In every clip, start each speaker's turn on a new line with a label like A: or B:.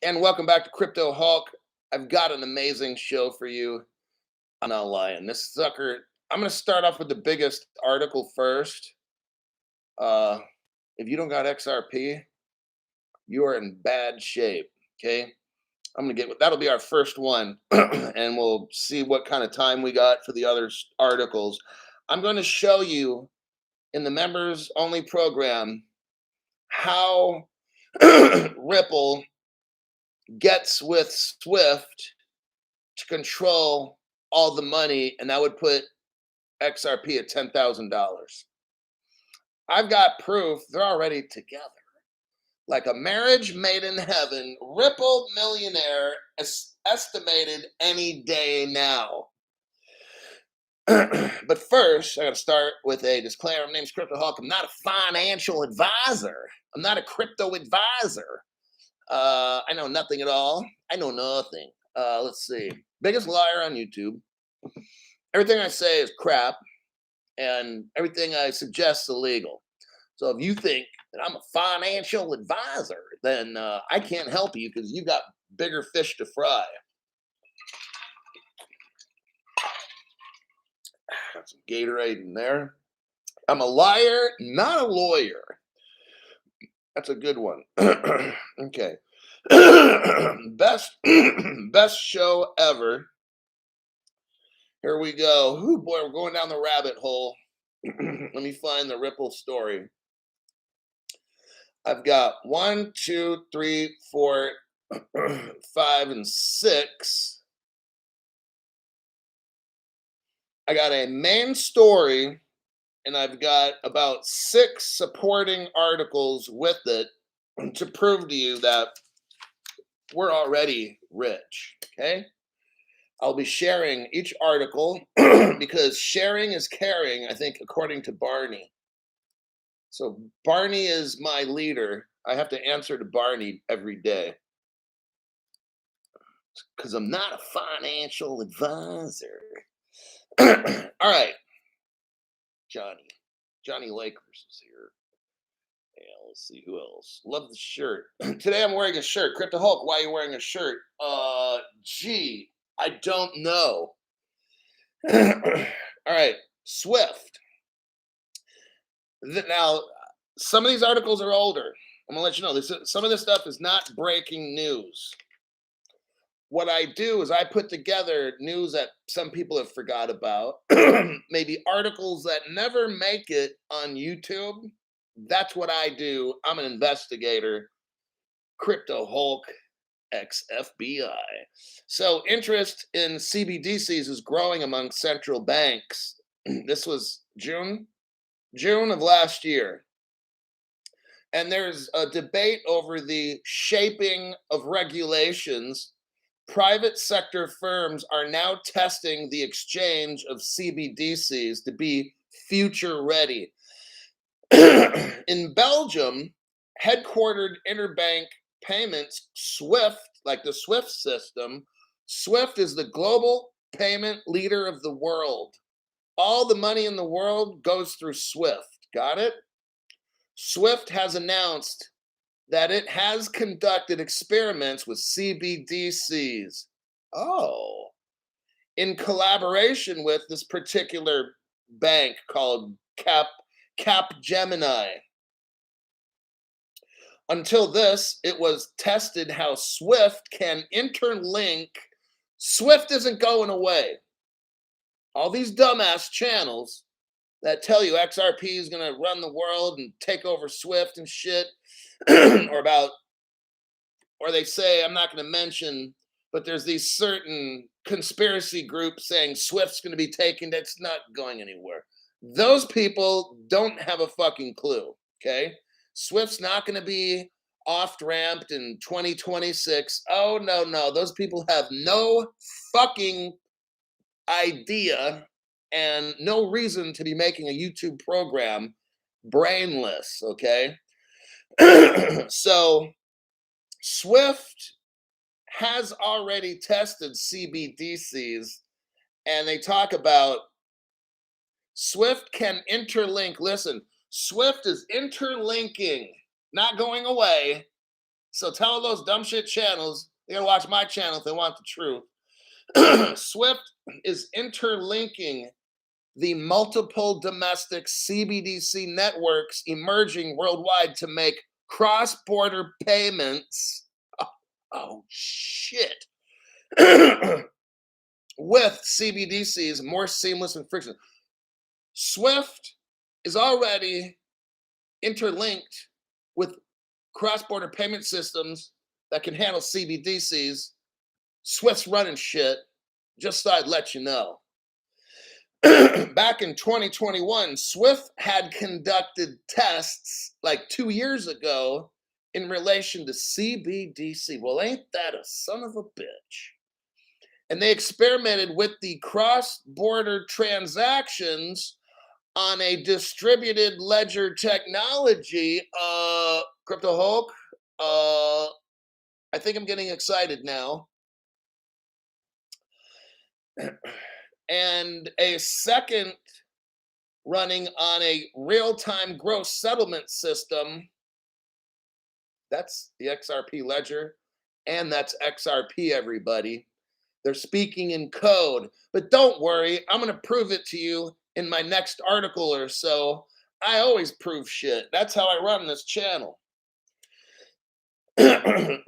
A: And welcome back to Crypto Hulk. I've got an amazing show for you. I'm not lying. This sucker, I'm going to start off with the biggest article first. Uh, if you don't got XRP, you are in bad shape. Okay. I'm going to that'll be our first one. And we'll see what kind of time we got for the other articles. I'm going to show you in the members only program how Ripple gets with Swift to control all the money, and that would put XRP at $10,000. I've got proof they're already together. Like a marriage made in heaven, Ripple millionaire estimated any day now. But first, I got to start with a disclaimer. My name's Crypto Hawk. I'm not a financial advisor. I'm not a crypto advisor. I know nothing at all. I know nothing. Let's see. Biggest liar on YouTube. Everything I say is crap, and everything I suggest is illegal. So if you think that I'm a financial advisor, then I can't help you because you got bigger fish to fry. Got some Gatorade in there. I'm a liar, not a lawyer. That's a good one. Okay. Best show ever. Here we go. Ooh, boy, we're going down the rabbit hole. Let me find the Ripple story. I've got 1, 2, 3, 4, 5, and 6. I got a main story, and I've got about 6 supporting articles with it to prove to you that we're already rich. Okay. I'll be sharing each article because sharing is caring, I think, according to Barney. So Barney is my leader. I have to answer to Barney every day because I'm not a financial advisor. All right. Johnny Lakers is here. Yeah, let's see who else. Love the shirt. Today I'm wearing a shirt. Crypto Hulk, why are you wearing a shirt? Gee, I don't know. All right, Swift. Now, some of these articles are older. I'm gonna let you know some of this stuff is not breaking news. What I do is I put together news that some people have forgot about, maybe articles that never make it on YouTube. That's what I do. I'm an investigator. Crypto Hulk ex FBI. So interest in CBDCs is growing among central banks. This was June of last year. And there's a debate over the shaping of regulations. Private sector firms are now testing the exchange of CBDCs to be future ready. In Belgium, headquartered interbank payments, Swift, like the Swift system, Swift is the global payment leader of the world. All the money in the world goes through Swift. Got it? Swift has announced that it has conducted experiments with CBDCs. Oh, in collaboration with this particular bank called Capgemini. Until this, it was tested how Swift can interlink. Swift isn't going away. All these dumbass channels that tell you XRP is going to run the world and take over Swift and shit, or they say, I'm not going to mention, but there's these certain conspiracy groups saying Swift's going to be taken. That's not going anywhere. Those people don't have a fucking clue. Okay. Swift's not going to be off-ramped in 2026. Oh, no. Those people have no fucking idea and no reason to be making a YouTube program brainless, okay? So Swift has already tested CBDCs, and they talk about Swift can interlink. Listen, Swift is interlinking, not going away, So tell those dumb shit channels they gotta watch my channel if they want the truth. Swift is interlinking the multiple domestic CBDC networks emerging worldwide to make cross-border payments. Oh shit. With CBDCs more seamless and frictionless. Swift is already interlinked with cross-border payment systems that can handle CBDCs. Swift's running shit. Just thought I'd let you know. Back in 2021, Swift had conducted tests like 2 years ago in relation to CBDC. Well, ain't that a son of a bitch? And they experimented with the cross-border transactions on a distributed ledger technology. Crypto Hulk, I think I'm getting excited now. And a second running on a real-time gross settlement system. That's the XRP ledger, and that's XRP, everybody. They're speaking in code, but don't worry, I'm going to prove it to you in my next article or so. I always prove shit. That's how I run this channel.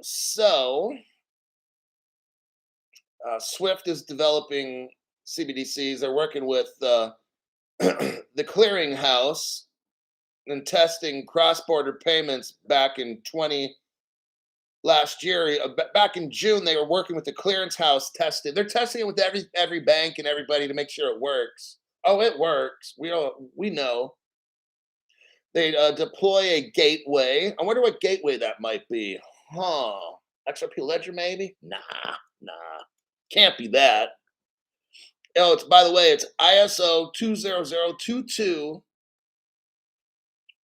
A: So, Swift is developing CBDCs. They're working with the clearinghouse and testing cross-border payments back in last year. Back in June, they were working with the clearinghouse testing. They're testing it with every bank and everybody to make sure it works. Oh, it works. We know. They deploy a gateway. I wonder what gateway that might be. XRP Ledger, maybe? Nah. Can't be that. Oh, it's, by the way, it's ISO 20022,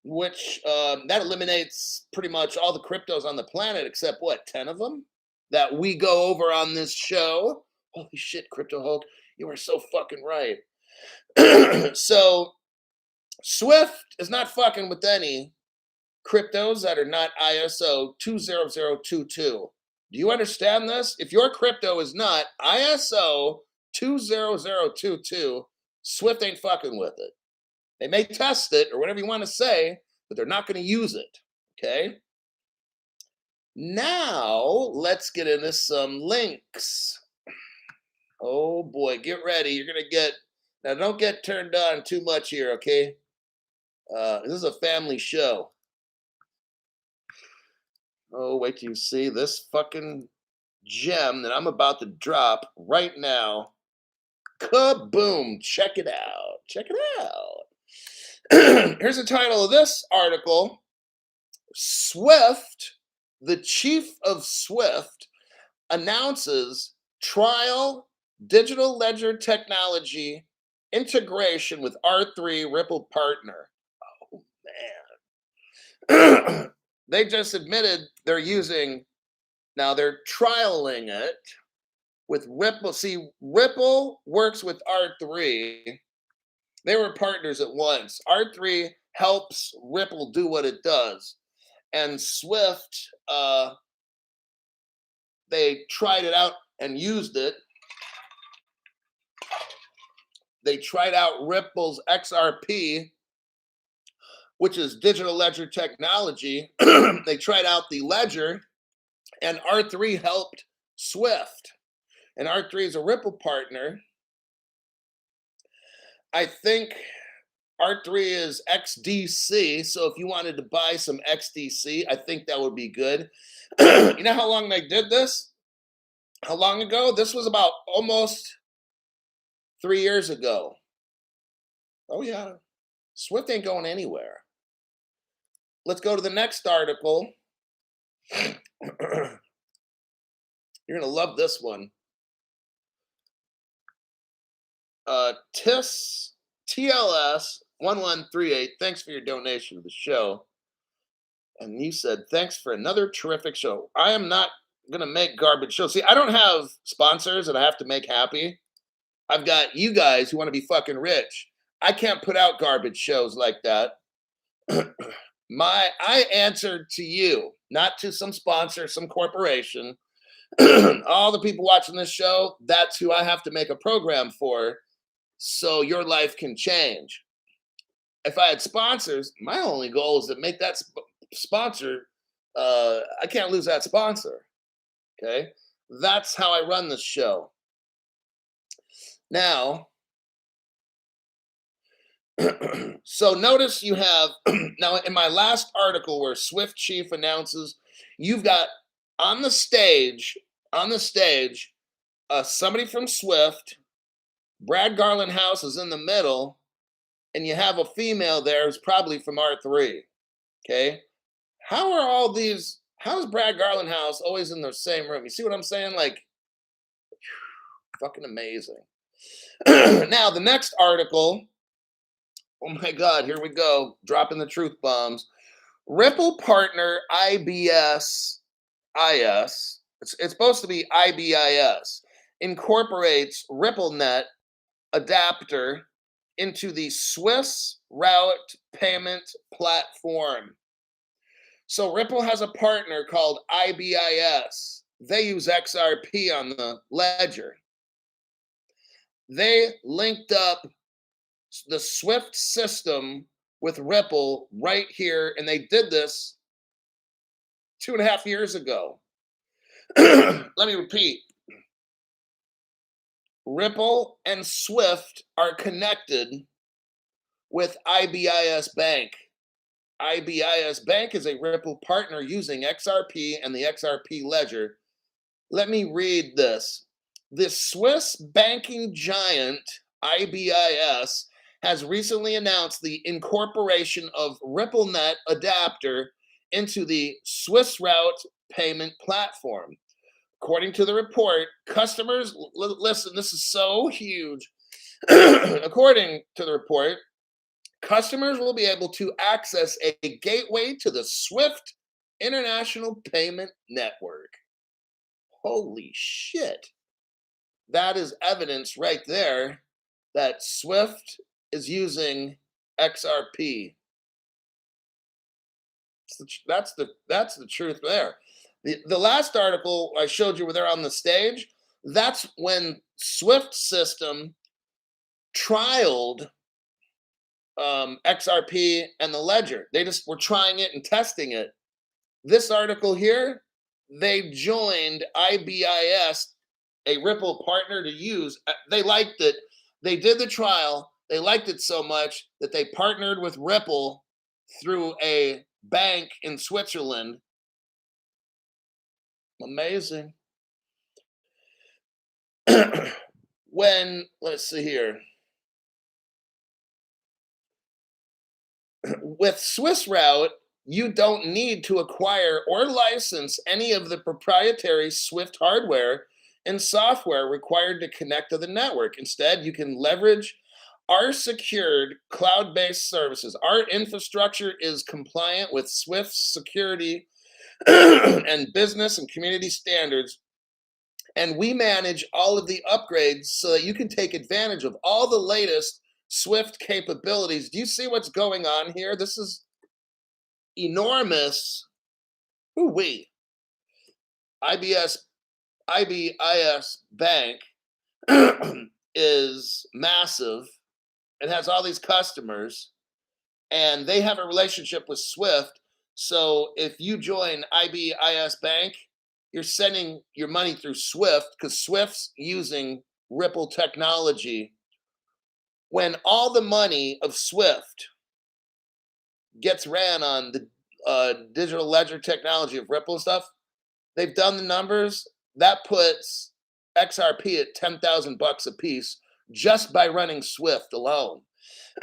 A: which that eliminates pretty much all the cryptos on the planet, except what, 10 of them that we go over on this show. Holy shit, Crypto Hulk, you are so fucking right. So Swift is not fucking with any cryptos that are not ISO 20022. Do you understand this? If your crypto is not ISO 20022, Swift ain't fucking with it. They may test it or whatever you want to say, but they're not going to use it. Okay? Now, let's get into some links. Oh boy, get ready. You're going to get, now don't get turned on too much here, okay? This is a family show. Oh, wait till you see this fucking gem that I'm about to drop right now. Kaboom! Check it out. Check it out. Here's the title of this article. Swift, the chief of Swift, announces trial digital ledger technology integration with R3 Ripple partner. Oh, man. They just admitted they're using, now they're trialing it with Ripple. See, Ripple works with R3. They were partners at once. R3 helps Ripple do what it does. And Swift, they tried it out and used it. They tried out Ripple's XRP, which is digital ledger technology. They tried out the ledger, and R3 helped Swift. And R3 is a Ripple partner. I think R3 is XDC, so if you wanted to buy some XDC, I think that would be good. You know how long they did this? How long ago? This was about almost 3 years ago. Oh yeah, Swift ain't going anywhere. Let's go to the next article. You're gonna love this one. TLS 1138, thanks for your donation to the show. And you said, thanks for another terrific show. I am not going to make garbage shows. See, I don't have sponsors that I have to make happy. I've got you guys who want to be fucking rich. I can't put out garbage shows like that. I answer to you, not to some sponsor, some corporation. All the people watching this show, that's who I have to make a program for so your life can change. If I had sponsors, my only goal is to make that sponsor, I can't lose that sponsor. Okay. That's how I run this show. Now, so notice you have now in my last article where Swift Chief announces you've got on the stage, on the stage, somebody from Swift, Brad Garland House is in the middle, and you have a female there who's probably from R3. Okay. How are all these? How's Brad Garland House always in the same room? You see what I'm saying? Like, fucking amazing. Now, the next article, oh my God, here we go, dropping the truth bombs. Ripple partner IBS, it's supposed to be IBIS, incorporates RippleNet adapter into the Swiss route payment platform. So Ripple has a partner called IBIS. They use XRP on the ledger. They linked up the Swift system with Ripple right here, and they did this 2.5 years ago. Let me repeat. Ripple and Swift are connected with IBIS Bank. IBIS Bank is a Ripple partner using XRP and the XRP ledger. Let me read this. The Swiss banking giant IBIS has recently announced the incorporation of RippleNet adapter into the Swiss route payment platform. According to the report, customers, listen, this is so huge. According to the report, customers will be able to access a gateway to the Swift International Payment Network. Holy shit. That is evidence right there that Swift is using XRP. That's the truth there. The last article I showed you where they're on the stage, that's when Swift system trialed XRP and the ledger. They just were trying it and testing it. This article here, they joined IBIS, a Ripple partner to use. They liked it. They did the trial. They liked it so much that they partnered with Ripple through a bank in Switzerland. Amazing. Let's see here. With Swiss Route, you don't need to acquire or license any of the proprietary Swift hardware and software required to connect to the network. Instead, you can leverage our secured cloud-based services. Our infrastructure is compliant with Swift's security and business and community standards, and we manage all of the upgrades so that you can take advantage of all the latest Swift capabilities. Do you see what's going on here? This is enormous. Ooh-wee. IBIS Bank is massive. It has all these customers, and they have a relationship with Swift. So if you join IBIS Bank, you're sending your money through Swift because Swift's using Ripple technology. When all the money of Swift gets ran on the digital ledger technology of Ripple and stuff, they've done the numbers. That puts XRP at $10,000 a piece just by running Swift alone.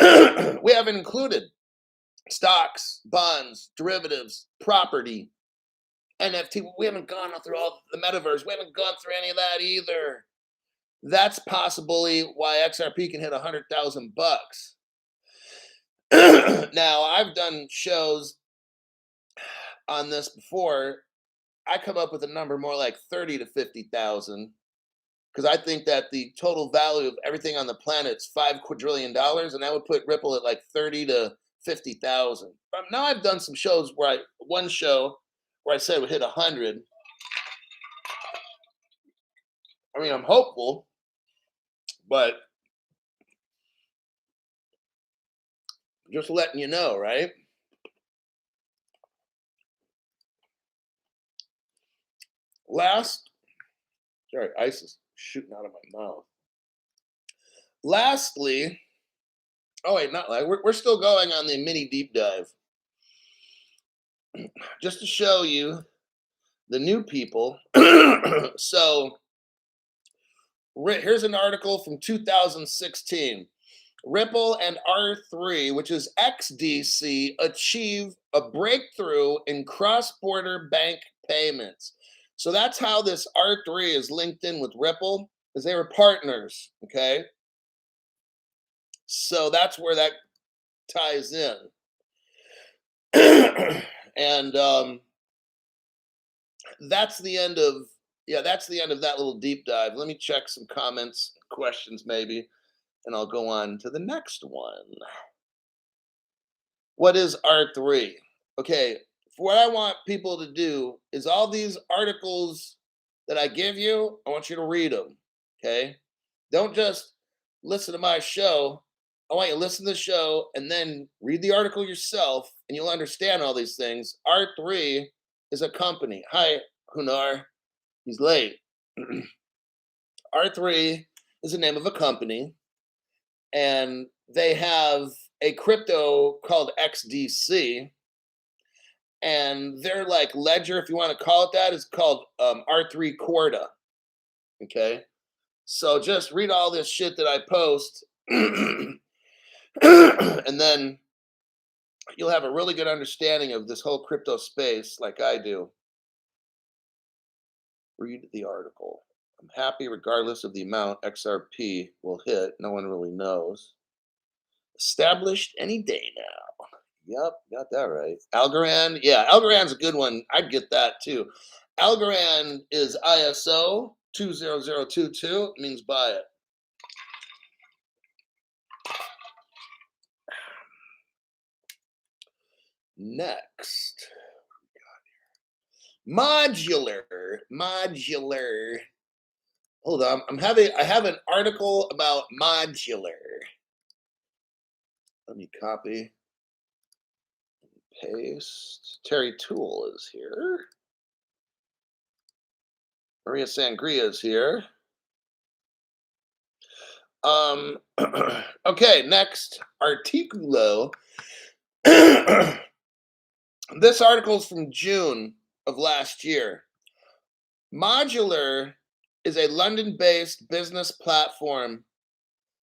A: We haven't included stocks, bonds, derivatives, property, NFT. We haven't gone through all the metaverse. We haven't gone through any of that either. That's possibly why XRP can hit $100,000. Now, I've done shows on this before. I come up with a number more like 30 to 50,000 because I think that the total value of everything on the planet is $5 quadrillion, and that would put Ripple at like 30 to 50,000. Now I've done some shows where one show where I said it would hit 100. I mean, I'm hopeful, but just letting you know, right? Sorry, ice is shooting out of my mouth. Lastly, oh wait, not like we're still going on the mini deep dive. Just to show you the new people. So here's an article from 2016. Ripple and R3, which is XDC, achieve a breakthrough in cross-border bank payments. So that's how this R3 is linked in with Ripple, because they were partners. Okay. So that's where that ties in. And that's the end of that little deep dive. Let me check some comments, questions maybe, and I'll go on to the next one. What is R3? Okay, what I want people to do is all these articles that I give you, I want you to read them. Okay, don't just listen to my show. I want you to listen to the show and then read the article yourself, and you'll understand all these things. R3 is a company. Hi, Hunar. He's late. R3 is the name of a company, and they have a crypto called XDC, and their like ledger, if you want to call it that, is called R3 Corda. Okay, so just read all this shit that I post, and then you'll have a really good understanding of this whole crypto space, like I do. Read the article. I'm happy regardless of the amount XRP will hit. No one really knows. Established any day now. Yep, got that right. Algorand, yeah, Algorand's a good one. I'd get that too. Algorand is ISO 20022. It means buy it. Next. Modular. Hold on. I have an article about modular. Let me copy. Paste. Terry Toole is here. Maria Sangria is here. Okay, next articulo. This article is from June of last year. Modular is a London-based business platform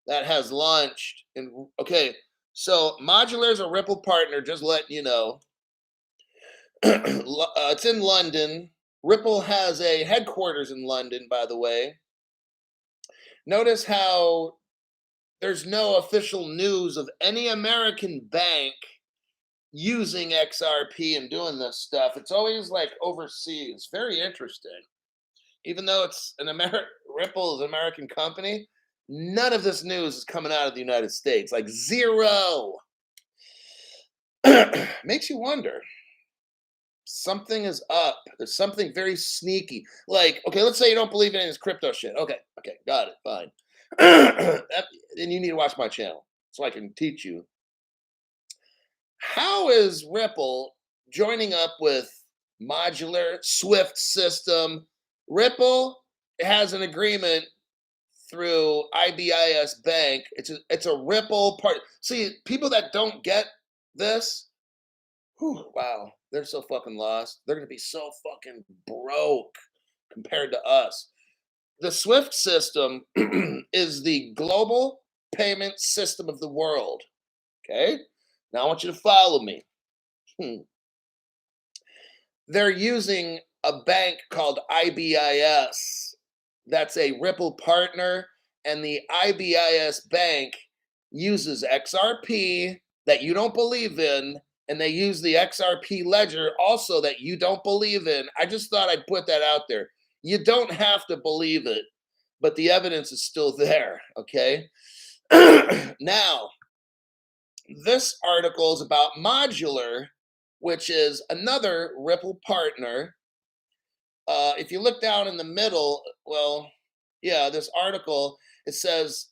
A: that has launched. So Modular is a Ripple partner, just letting you know. It's in London. Ripple has a headquarters in London, by the way. Notice how there's no official news of any American bank using XRP and doing this stuff. It's always like overseas. Very interesting. Even though it's Ripple is an American company, none of this news is coming out of the United States. Like zero. Makes you wonder. Something is up. There's something very sneaky. Like, okay, let's say you don't believe in any of this crypto shit. Okay, got it, fine. Then you need to watch my channel so I can teach you. How is Ripple joining up with Modular, Swift system? Ripple has an agreement through Ibis Bank. It's a Ripple part. See, people that don't get this, wow, they're so fucking lost. They're gonna be so fucking broke compared to us. The Swift system is the global payment system of the world. Okay, now I want you to follow me. They're using a bank called IBIS. That's a Ripple partner, and the IBIS bank uses XRP that you don't believe in, and they use the XRP ledger also that you don't believe in. I just thought I'd put that out there. You don't have to believe it, but the evidence is still there, okay? Now, This article is about Modular, which is another Ripple partner. If you look down in the middle, well, yeah, this article, it says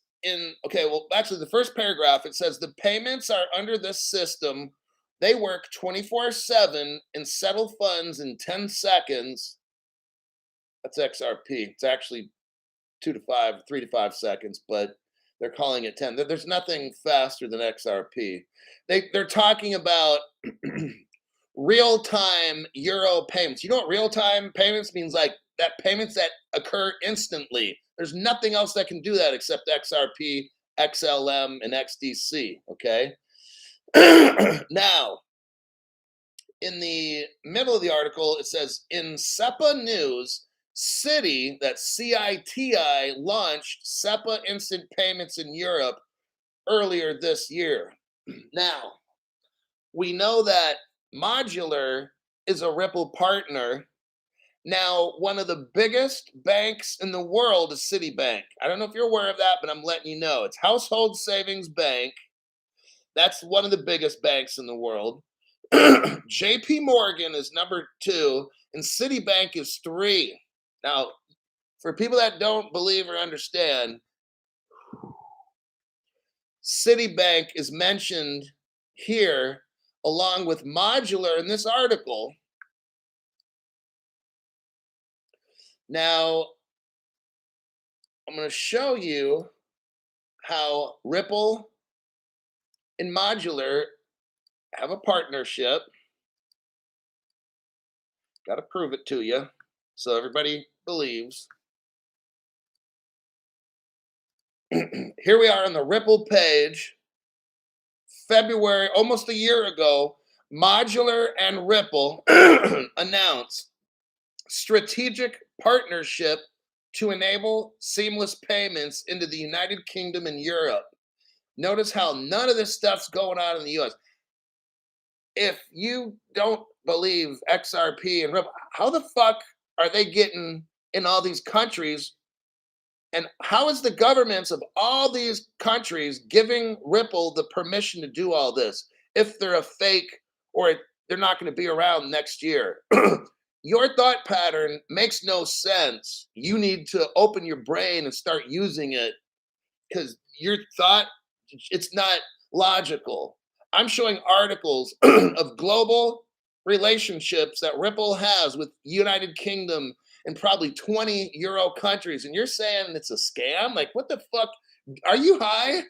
A: okay, well, actually, the first paragraph, it says the payments are under this system. They work 24/7 and settle funds in 10 seconds. That's XRP. It's actually 3 to 5 seconds, but they're calling it 10. There's nothing faster than XRP. They're talking about real-time euro payments. You know what real-time payments means? Like that payments that occur instantly. There's nothing else that can do that except XRP, XLM, and XDC. Okay. Now, in the middle of the article, it says in SEPA news, Citi, that's CITI, launched SEPA instant payments in Europe earlier this year. Now, we know that Modular is a Ripple partner. Now, one of the biggest banks in the world is Citibank. I don't know if you're aware of that, but I'm letting you know. It's Household Savings Bank. That's one of the biggest banks in the world. JP Morgan is number 2, and Citibank is 3. Now, for people that don't believe or understand, Citibank is mentioned here along with Modular in this article. Now, I'm going to show you how Ripple and Modular have a partnership. Got to prove it to you so everybody believes. Here we are on the Ripple page. February, almost a year ago, Modular and Ripple announced strategic partnership to enable seamless payments into the United Kingdom and Europe. Notice how none of this stuff's going on in the US. If you don't believe XRP and Ripple, how the fuck are they getting in all these countries? And how is the governments of all these countries giving Ripple the permission to do all this if they're a fake or they're not going to be around next year? Your thought pattern makes no sense. You need to open your brain and start using it because your thought, it's not logical. I'm showing articles of global relationships that Ripple has with United Kingdom and probably 20 Euro countries, and you're saying it's a scam? Like, what the fuck? Are you high?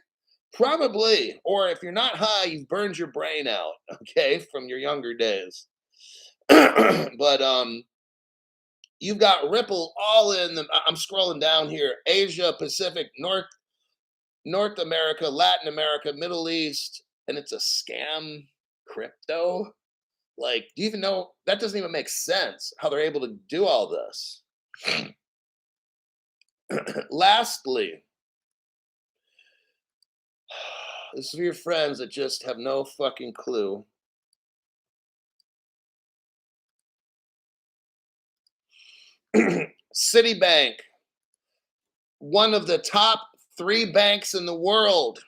A: Probably. Or if you're not high, you've burned your brain out, okay, from your younger days. But you've got Ripple all in them. I'm scrolling down here. Asia, Pacific, North America, Latin America, Middle East, and it's a scam crypto. Like, do you even know? That doesn't even make sense how they're able to do all this. Lastly, this is for your friends that just have no fucking clue. Citibank, one of the top 3 banks in the world.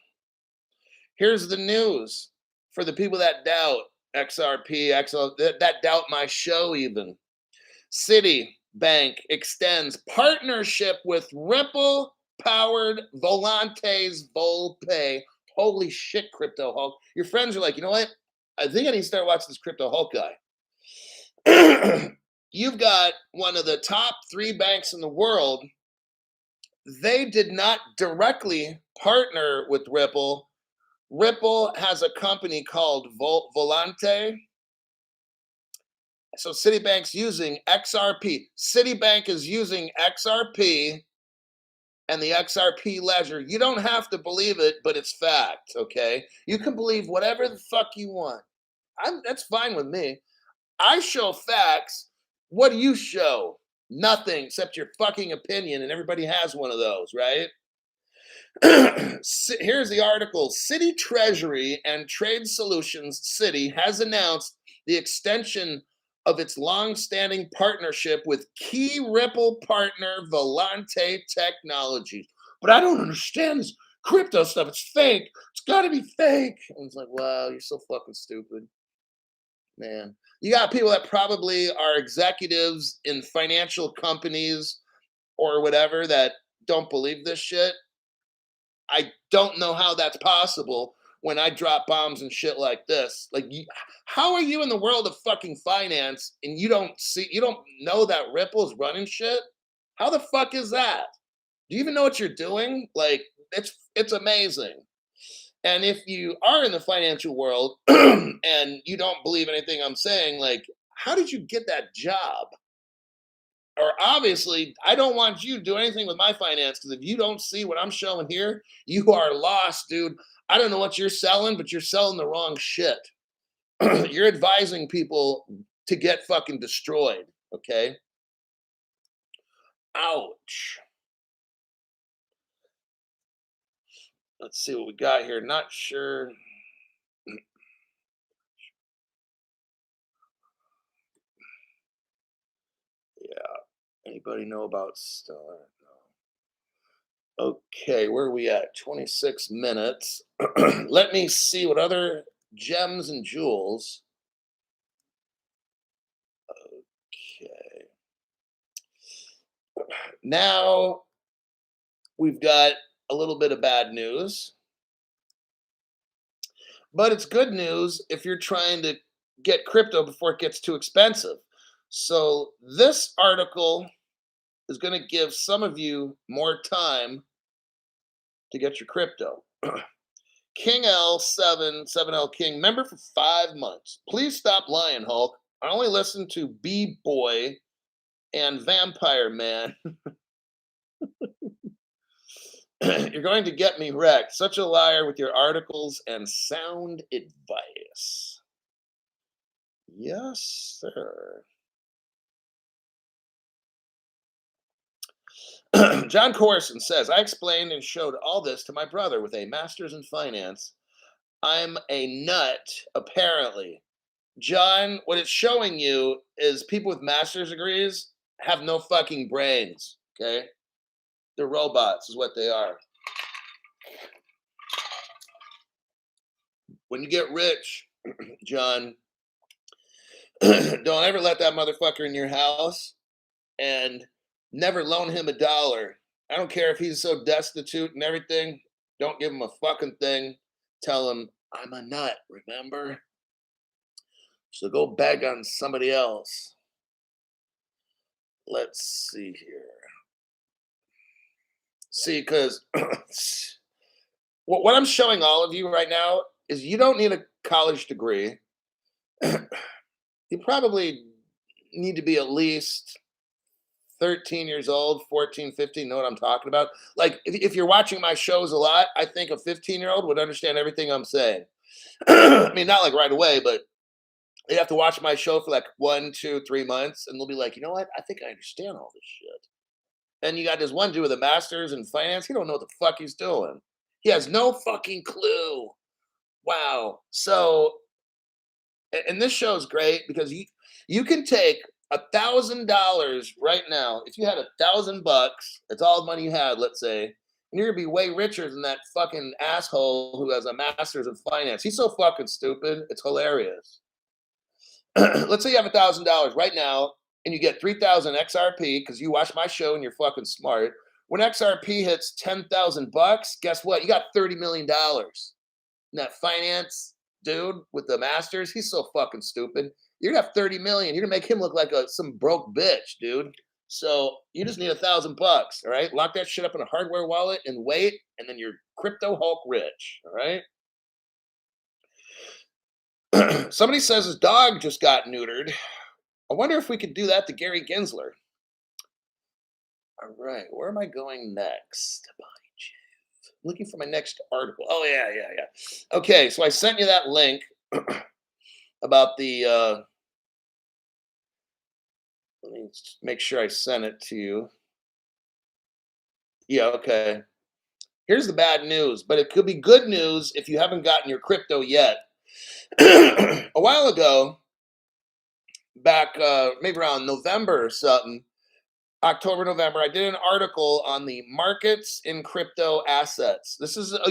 A: Here's the news for the people that doubt XRP, XL, that doubt my show even. Citibank extends partnership with Ripple-powered Volante's VolPay. Holy shit, Crypto Hulk. Your friends are like, you know what? I think I need to start watching this Crypto Hulk guy. You've got one of the top 3 banks in the world. They did not directly partner with Ripple. Ripple has a company called Volante. So Citibank's using XRP. Citibank is using XRP and the XRP ledger. You don't have to believe it, but it's fact, okay? You can believe whatever the fuck you want. That's fine with me. I show facts. What do you show? Nothing except your fucking opinion, and everybody has one of those, right? Here's the article. Citi Treasury and Trade Solutions Citi has announced the extension of its long-standing partnership with key Ripple partner Volante Technologies. But I don't understand this crypto stuff. It's fake. It's gotta be fake. And it's like, wow, you're so fucking stupid, man. You got people that probably are executives in financial companies or whatever that don't believe this shit. I don't know how that's possible when I drop bombs and shit like this. Like, how are you in the world of fucking finance and you don't know that Ripple's running shit? How the fuck is that? Do you even know what you're doing? Like, it's amazing. And if you are in the financial world and you don't believe anything I'm saying, like, how did you get that job? Or obviously, I don't want you to do anything with my finance because if you don't see what I'm showing here, you are lost, dude. I don't know what you're selling, but you're selling the wrong shit. You're advising people to get fucking destroyed. Okay. Ouch. Let's see what we got here. Not sure. Yeah. Anybody know about Stellar? No. Okay, where are we at? 26 minutes. Let me see what other gems and jewels. Okay. Now we've got a little bit of bad news, but it's good news if you're trying to get crypto before it gets too expensive. So, this article is going to give some of you more time to get your crypto. King L7, 7L King, member for 5 months. Please stop lying, Hulk. I only listen to B Boy and Vampire Man. You're going to get me wrecked. Such a liar with your articles and sound advice. Yes, sir. John Corson says, I explained and showed all this to my brother with a master's in finance. I'm a nut, apparently. John, what it's showing you is people with master's degrees have no fucking brains, okay? They're robots, is what they are. When you get rich, John, don't ever let that motherfucker in your house and never loan him $1. I don't care if he's so destitute and everything. Don't give him a fucking thing. Tell him, I'm a nut, remember? So go beg on somebody else. Let's see here. See, because what I'm showing all of you right now is you don't need a college degree. You probably need to be at least 13 years old, 14, 15, know what I'm talking about. Like, if you're watching my shows a lot, I think a 15-year-old would understand everything I'm saying. I mean, not like right away, but they have to watch my show for like 1, 2, 3 months, and they'll be like, you know what? I think I understand all this shit. And you got this one dude with a master's in finance. He don't know what the fuck he's doing. He has no fucking clue. Wow. So, and this show is great because you can take $1,000 right now. If you had $1,000, that's all the money you had, let's say, and you're gonna be way richer than that fucking asshole who has a master's in finance. He's so fucking stupid. It's hilarious. Let's say you have $1,000 right now, and you get 3,000 XRP because you watch my show and you're fucking smart. When XRP hits 10,000 bucks, guess what? You got $30 million. And that finance dude with the masters, he's so fucking stupid. You're gonna have 30 million. You're gonna make him look like some broke bitch, dude. So you just need $1,000, all right? Lock that shit up in a hardware wallet and wait, and then you're crypto Hulk rich, all right? Somebody says his dog just got neutered. I wonder if we could do that to Gary Gensler. All right, where am I going next? Looking for my next article. Oh, yeah. Okay, so I sent you that link about the, let me make sure I sent it to you. Yeah, okay. Here's the bad news, but it could be good news if you haven't gotten your crypto yet. A while ago, back maybe around November or something, October, November, I did an article on the markets in crypto assets. This is a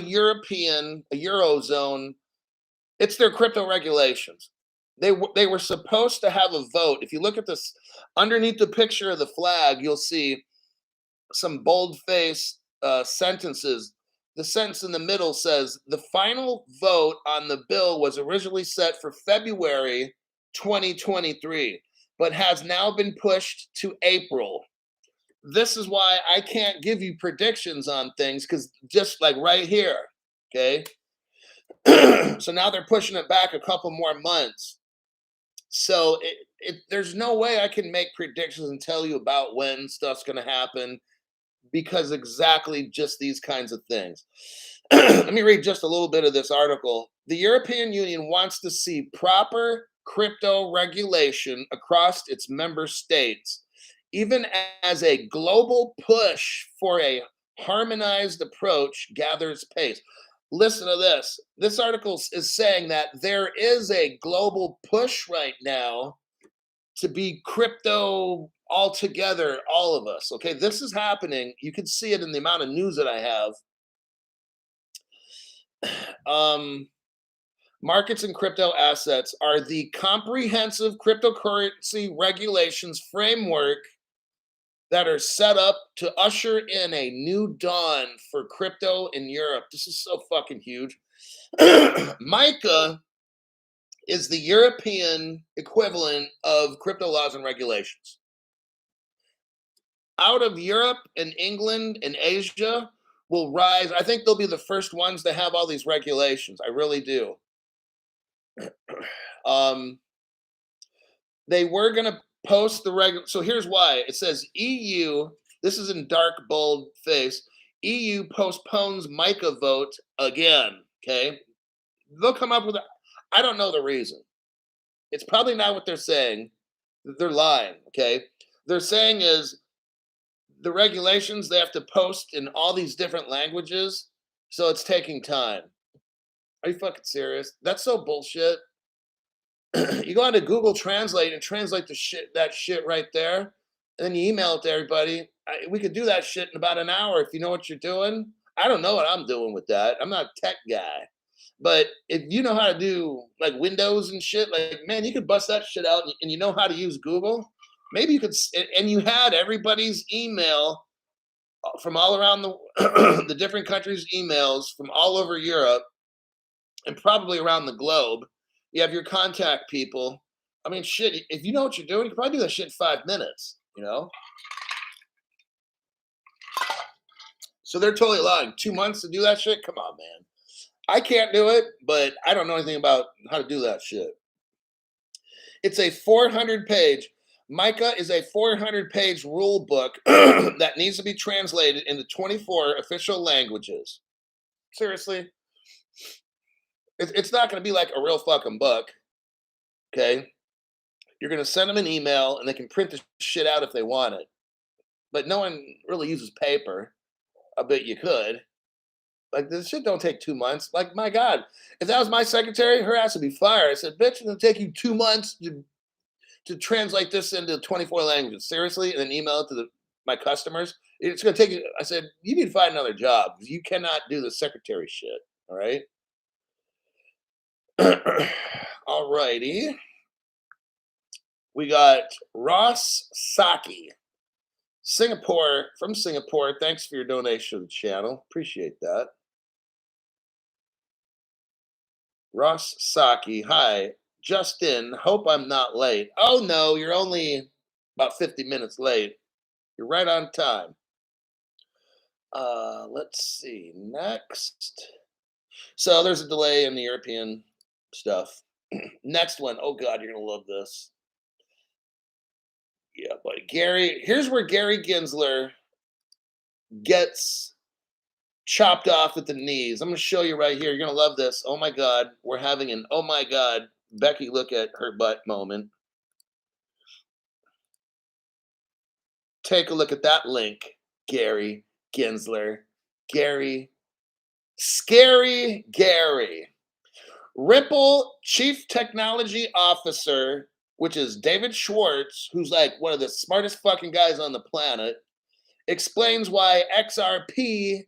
A: Eurozone. It's their crypto regulations. They were supposed to have a vote. If you look at this underneath the picture of the flag, you'll see some bold-faced sentences. The sentence in the middle says the final vote on the bill was originally set for February 2023, but has now been pushed to April. This is why I can't give you predictions on things, because just like right here, okay? So now they're pushing it back a couple more months. So there's no way I can make predictions and tell you about when stuff's going to happen, because exactly just these kinds of things. Let me read just a little bit of this article. The European Union wants to see proper crypto regulation across its member states, even as a global push for a harmonized approach gathers pace. Listen to this. This article is saying that there is a global push right now to be crypto altogether, all of us. Okay, this is happening. You can see it in the amount of news that I have. Markets and crypto assets are the comprehensive cryptocurrency regulations framework that are set up to usher in a new dawn for crypto in Europe. This is so fucking huge. MiCA is the European equivalent of crypto laws and regulations. Out of Europe and England and Asia will rise. I think they'll be the first ones to have all these regulations. I really do. They were going to post the regular. So here's why. It says EU, this is in dark, bold face. EU postpones MiCA vote again. Okay. They'll come up with, I don't know the reason. It's probably not what they're saying. They're lying. Okay. They're saying is the regulations, they have to post in all these different languages. So it's taking time. Are you fucking serious? That's so bullshit. You go onto Google Translate and translate that shit right there, and then you email it to everybody. We could do that shit in about an hour if you know what you're doing. I don't know what I'm doing with that. I'm not a tech guy, but if you know how to do like Windows and shit, like man, you could bust that shit out, and you know how to use Google. Maybe you could, and you had everybody's email from all around the the different countries' emails from all over Europe and probably around the globe. You have your contact people. I mean, shit, if you know what you're doing, you can probably do that shit in 5 minutes, you know? So they're totally lying. 2 months to do that shit? Come on, man. I can't do it, but I don't know anything about how to do that shit. It's a 400-page, MiCA is a 400-page rule book that needs to be translated into 24 official languages. Seriously? It's not going to be like a real fucking book, okay? You're going to send them an email, and they can print the shit out if they want it. But no one really uses paper. I bet you could. Like, this shit don't take 2 months. Like, my God, if that was my secretary, her ass would be fired. I said, bitch, it's going to take you 2 months to translate this into 24 languages. Seriously? And then email it to my customers. It's going to take you. I said, you need to find another job. You cannot do the secretary shit. All right? All righty. We got Ross Saki, from Singapore. Thanks for your donation to the channel. Appreciate that. Ross Saki, hi. Justin, hope I'm not late. Oh no, you're only about 50 minutes late. You're right on time. Let's see. Next. So there's a delay in the European stuff. Next one. Oh God, you're gonna love this. Yeah, but here's where Gary Gensler gets chopped off at the knees. I'm going to show you right here. You're going to love this. Oh my God, we're having an oh my God, Becky, look at her butt moment. Take a look at that link, Gary Gensler. Scary Gary. Ripple Chief Technology Officer which is David Schwartz, who's like one of the smartest fucking guys on the planet, explains why XRP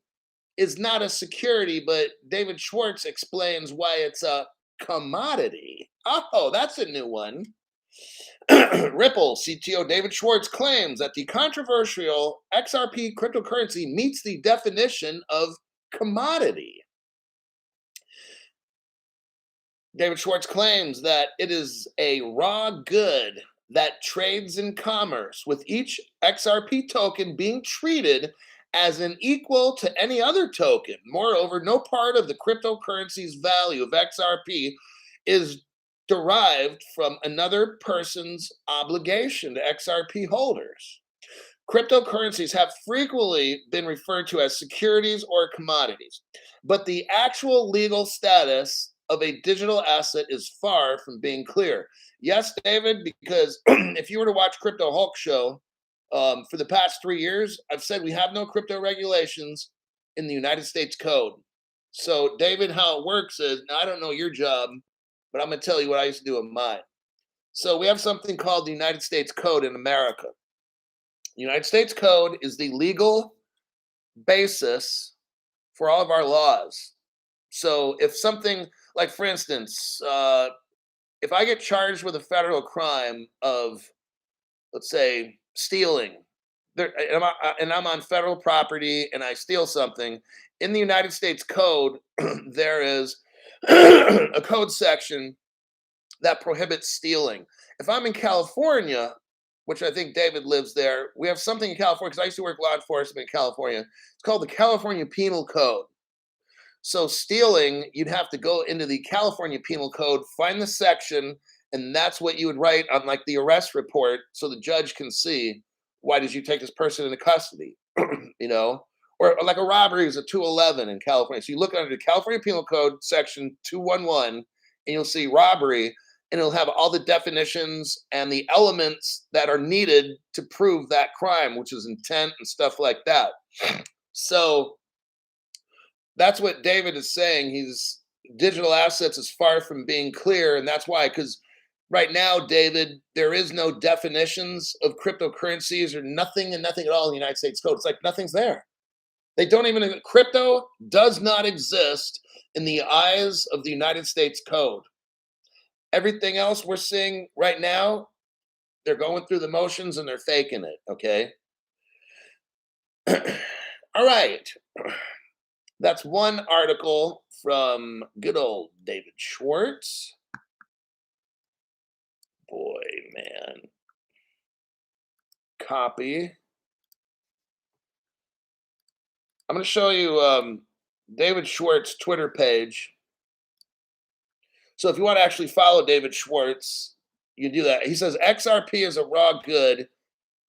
A: is not a security, but David Schwartz explains why it's a commodity. Oh, that's a new one. Ripple CTO David Schwartz claims that the controversial XRP cryptocurrency meets the definition of commodity. David Schwartz claims that it is a raw good that trades in commerce, with each XRP token being treated as an equal to any other token. Moreover, no part of the cryptocurrency's value of XRP is derived from another person's obligation to XRP holders. Cryptocurrencies have frequently been referred to as securities or commodities, but the actual legal status of a digital asset is far from being clear. Yes, David, because if you were to watch Crypto Hulk show for the past 3 years, I've said we have no crypto regulations in the United States Code. So, David, how it works is, now I don't know your job, but I'm going to tell you what I used to do in mine. So, we have something called the United States Code in America. The United States Code is the legal basis for all of our laws. So, if something, like for instance, if I get charged with a federal crime of, let's say, stealing, and I'm on federal property and I steal something, in the United States Code, there is a code section that prohibits stealing. If I'm in California, which I think David lives there, we have something in California, because I used to work law enforcement in California. It's called the California Penal Code. So stealing, you'd have to go into the California Penal Code, find the section, and that's what you would write on like the arrest report, so the judge can see, why did you take this person into custody? you know, or like a robbery is a 211 in California. So you look under the California Penal Code section 211, and you'll see robbery, and it'll have all the definitions and the elements that are needed to prove that crime, which is intent and stuff like that. So that's what David is saying. He's digital assets is far from being clear, and that's why, because right now, David, there is no definitions of cryptocurrencies or nothing and nothing at all in the United States Code. It's like nothing's there. They don't even, crypto does not exist in the eyes of the United States Code. Everything else we're seeing right now, they're going through the motions and they're faking it, okay? All right. That's one article from good old David Schwartz. Boy, man. Copy. I'm going to show you David Schwartz's Twitter page. So if you want to actually follow David Schwartz, you do that. He says XRP is a raw good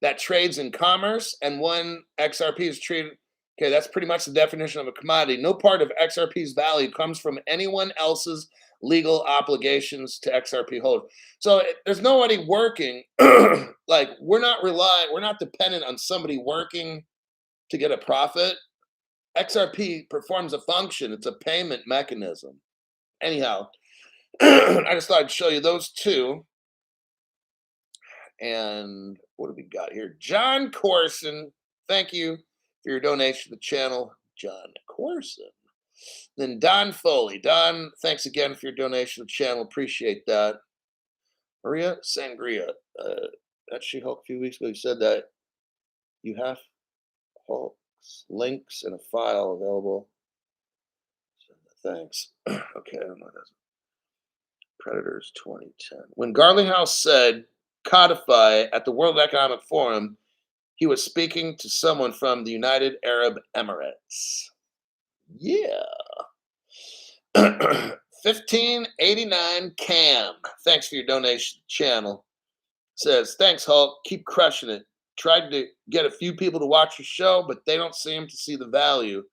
A: that trades in commerce, and when XRP is treated, okay, that's pretty much the definition of a commodity. No part of XRP's value comes from anyone else's legal obligations to XRP holders. So there's nobody working. Like we're not dependent on somebody working to get a profit. XRP performs a function. It's a payment mechanism. Anyhow, I just thought I'd show you those two. And what do we got here? John Corson, thank you for your donation to the channel, John Corson. Then Don Foley. Don, thanks again for your donation to the channel. Appreciate that. Maria Sangria. That She-Hulk a few weeks ago, you said that you have Hulk's links in a file available. Thanks. Okay, I don't know what that is. Predators 2010. When Garlinghouse said codify at the World Economic Forum, he was speaking to someone from the United Arab Emirates. Yeah. 1589 Cam. Thanks for your donation to the channel. Says, thanks, Hulk. Keep crushing it. Tried to get a few people to watch your show, but they don't seem to see the value.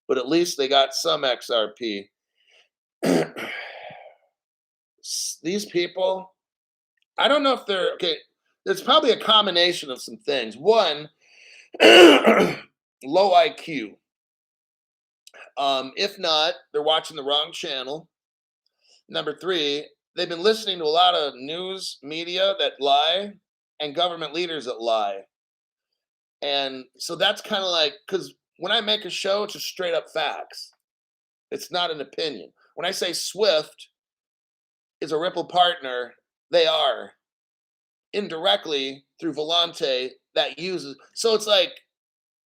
A: But at least they got some XRP. These people, I don't know if they're okay. There's probably a combination of some things. One, low IQ. If not, they're watching the wrong channel. Number three, they've been listening to a lot of news media that lie and government leaders that lie. And so that's kind of like, because when I make a show, it's just straight up facts. It's not an opinion. When I say Swift is a Ripple partner, they are indirectly through Volante that uses. So it's like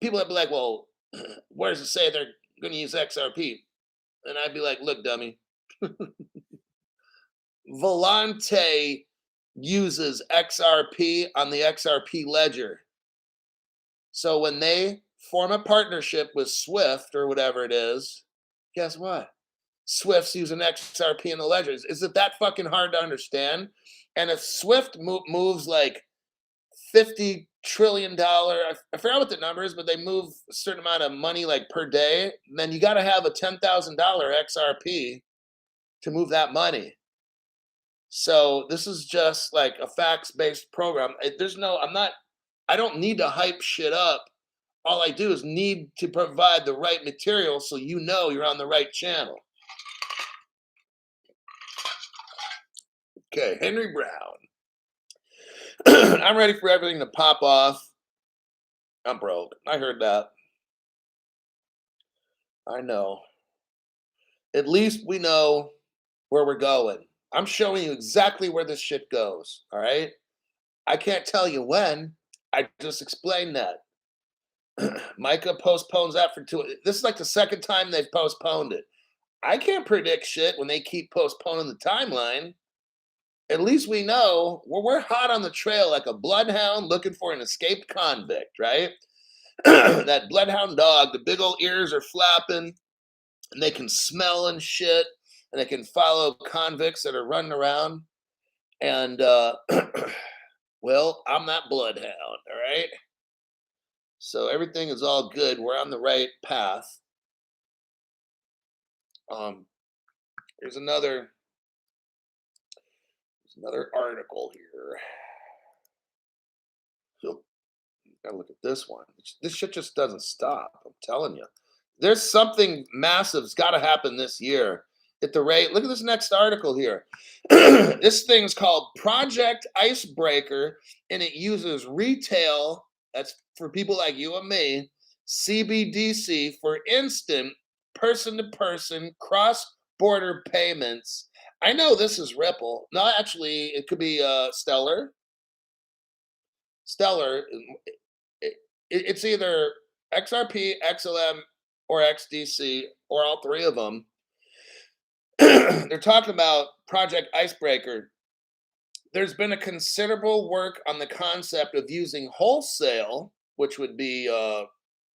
A: people that be like, well, where does it say they're going to use XRP? And I'd be like, look, dummy, Volante uses XRP on the XRP ledger. So when they form a partnership with Swift or whatever it is, guess what? Swift's using XRP in the ledgers. Is it that fucking hard to understand? And if Swift moves like $50 trillion, I forgot what the number is, but they move a certain amount of money like per day, then you got to have a $10,000 XRP to move that money. So this is just like a facts-based program. I don't need to hype shit up. All I do is need to provide the right material so you know you're on the right channel. Okay, Henry Brown. I'm ready for everything to pop off. I'm broke. I heard that. I know. At least we know where we're going. I'm showing you exactly where this shit goes. All right. I can't tell you when. I just explained that. Micah postpones that for 2. This is like the second time they've postponed it. I can't predict shit when they keep postponing the timeline. At least we know we're hot on the trail like a bloodhound looking for an escaped convict, right? That bloodhound dog, the big old ears are flapping, and they can smell and shit, and they can follow convicts that are running around. And well, I'm that bloodhound, all right? So everything is all good. We're on the right path. There's another article here. So, gotta look at this one. This shit just doesn't stop. I'm telling you. There's something massive's got to happen this year at the rate. Look at this next article here. This thing's called Project Icebreaker, and it uses retail. That's for people like you and me. Cbdc for instant person-to-person cross-border payments. I know this is Ripple. No, actually, it could be Stellar. It's either XRP, XLM, or XDC, or all three of them. They're talking about Project Icebreaker. There's been a considerable work on the concept of using wholesale, which would be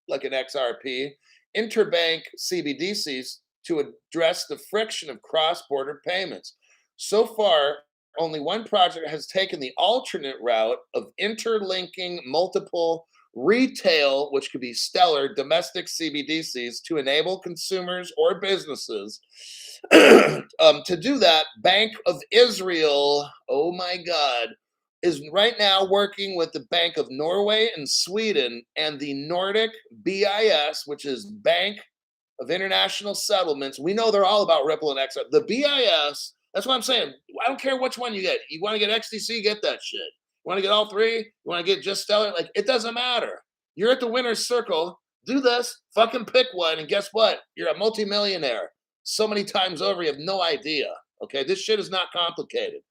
A: like an XRP, interbank CBDCs to address the friction of cross-border payments. So far, only one project has taken the alternate route of interlinking multiple retail, which could be Stellar, domestic CBDCs to enable consumers or businesses to do that. Bank of Israel, oh my God, is right now working with the Bank of Norway and Sweden and the Nordic BIS, which is Bank of International Settlements. We know they're all about Ripple and XR. The BIS, that's what I'm saying. I don't care which one you get. You want to get XDC, get that shit. You want to get all three? You want to get just Stellar? Like, it doesn't matter. You're at the winner's circle. Do this. Fucking pick one. And guess what? You're a multimillionaire. So many times over, you have no idea. Okay? This shit is not complicated.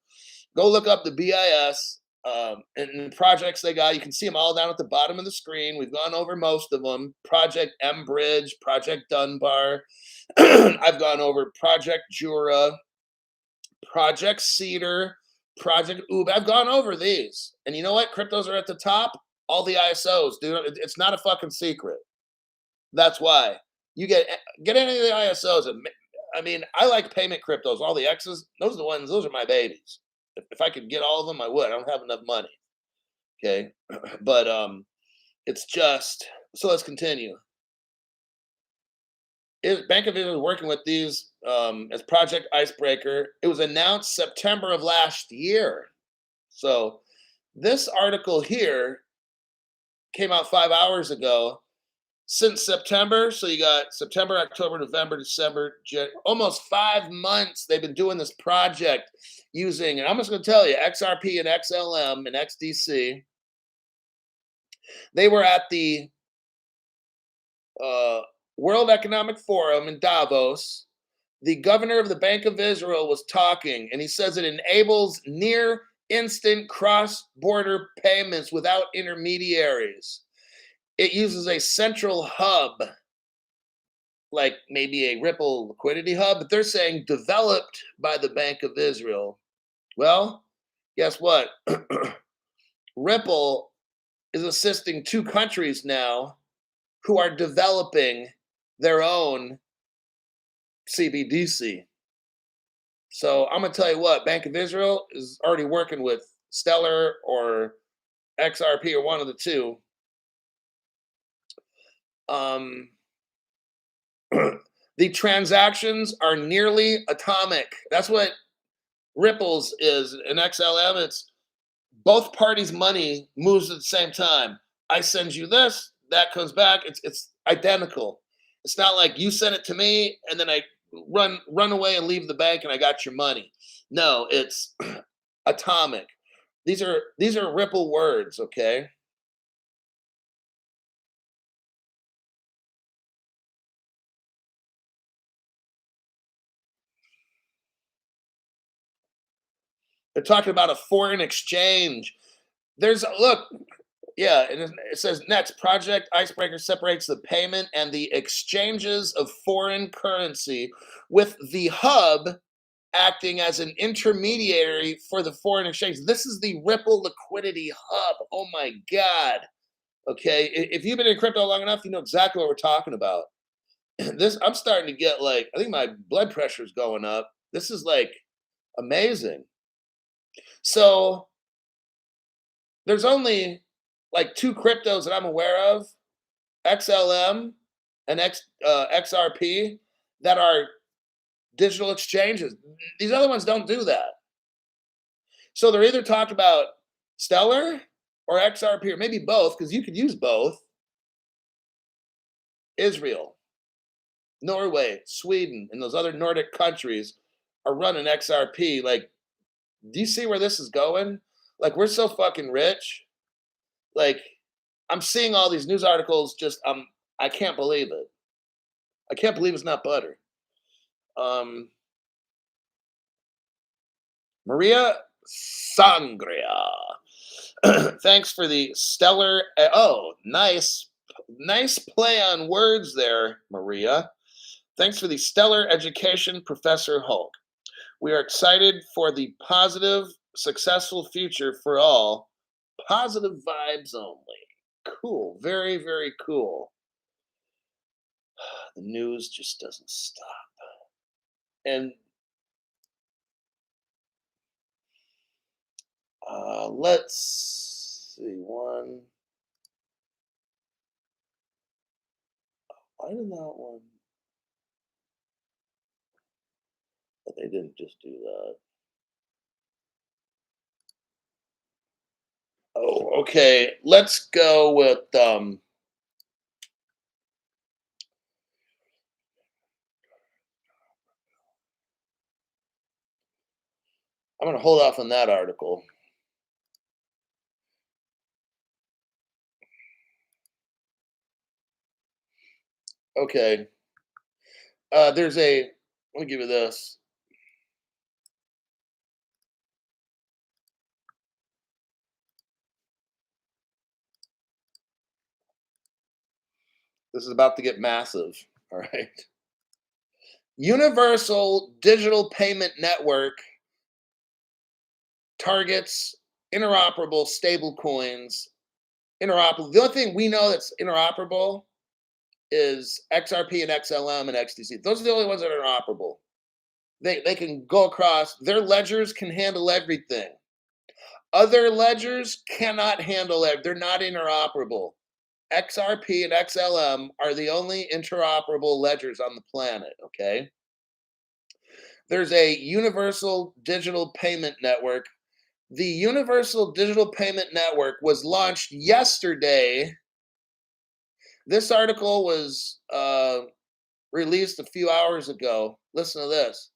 A: Go look up the BIS and the projects they got. You can see them all down at the bottom of the screen. We've gone over most of them. Project M Bridge, Project Dunbar. I've gone over Project Jura, Project Cedar, Project Ub. I've gone over these. And you know what? Cryptos are at the top. All the ISOs, dude. It's not a fucking secret. That's why. You get any of the ISOs. I mean, I like payment cryptos. All the X's, those are the ones, those are my babies. If I could get all of them, I would. I don't have enough money. Okay. But it's just, so let's continue. Bank of Israel is working with these as Project Icebreaker. It was announced September of last year. So this article here came out 5 hours ago. since September. So you got September, October, November, December, almost 5 months they've been doing this project using, and I'm just going to tell you, XRP and XLM and XDC. They were at the uh, World Economic Forum in Davos. The governor of the Bank of Israel was talking, and he says it enables near instant cross border payments without intermediaries. It uses a central hub, like maybe a Ripple liquidity hub, but they're saying developed by the Bank of Israel. Well, guess what? Ripple is assisting 2 countries now who are developing their own Cbdc. So I'm gonna tell you what, Bank of Israel is already working with Stellar or XRP or one of the two. The transactions are nearly atomic. That's what Ripples is. In XLM, it's both parties' money moves at the same time. I send you this, that comes back. It's identical. It's not like you send it to me and then I run away and leave the bank and I got your money. No, it's atomic. These are Ripple words, okay? They're talking about a foreign exchange. Look, yeah, it says next project Icebreaker separates the payment and the exchanges of foreign currency, with the hub acting as an intermediary for the foreign exchange. This is the Ripple liquidity hub. Oh my God. Okay. If you've been in crypto long enough, you know exactly what we're talking about. I'm starting to get, like, I think my blood pressure is going up. This is like amazing. So there's only like 2 cryptos that I'm aware of, XLM and XRP, that are digital exchanges. These other ones don't do that. So they're either talking about Stellar or XRP, or maybe both, because you could use both. Israel, Norway, Sweden, and those other Nordic countries are running XRP. Like, do you see where this is going? Like, we're so fucking rich. Like, I'm seeing all these news articles. I can't believe it. I can't believe it's not butter. Maria Sangria. Thanks for the stellar. Oh, nice play on words there, Maria. Thanks for the stellar education, Professor Hulk. We are excited for the positive, successful future for all. Positive vibes only. Cool. Very, very cool. The news just doesn't stop. And let's see one. Why did that one? But they didn't just do that. Oh, okay. Let's go with I'm going to hold off on that article. Okay. Let me give you this. This is about to get massive. All right. Universal Digital Payment Network targets interoperable stable coins. Interoperable. The only thing we know that's interoperable is XRP and XLM and XDC. Those are the only ones that are interoperable. They can go across. Their ledgers can handle everything. Other ledgers cannot handle it. They're not interoperable. XRP and XLM are the only interoperable ledgers on the planet, okay? There's a Universal Digital Payment Network. The Universal Digital Payment Network was launched yesterday This article was released a few hours ago. Listen to this.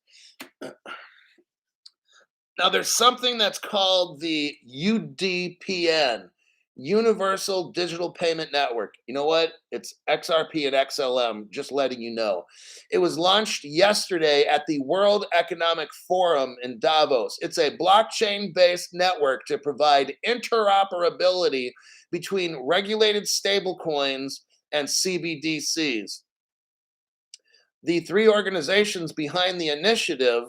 A: Now, there's something that's called the UDPN, Universal Digital Payment Network. You know what? It's XRP and XLM, just letting you know. It was launched yesterday at the World Economic Forum in Davos. It's a blockchain based network to provide interoperability between regulated stablecoins and CBDCs. The three organizations behind the initiative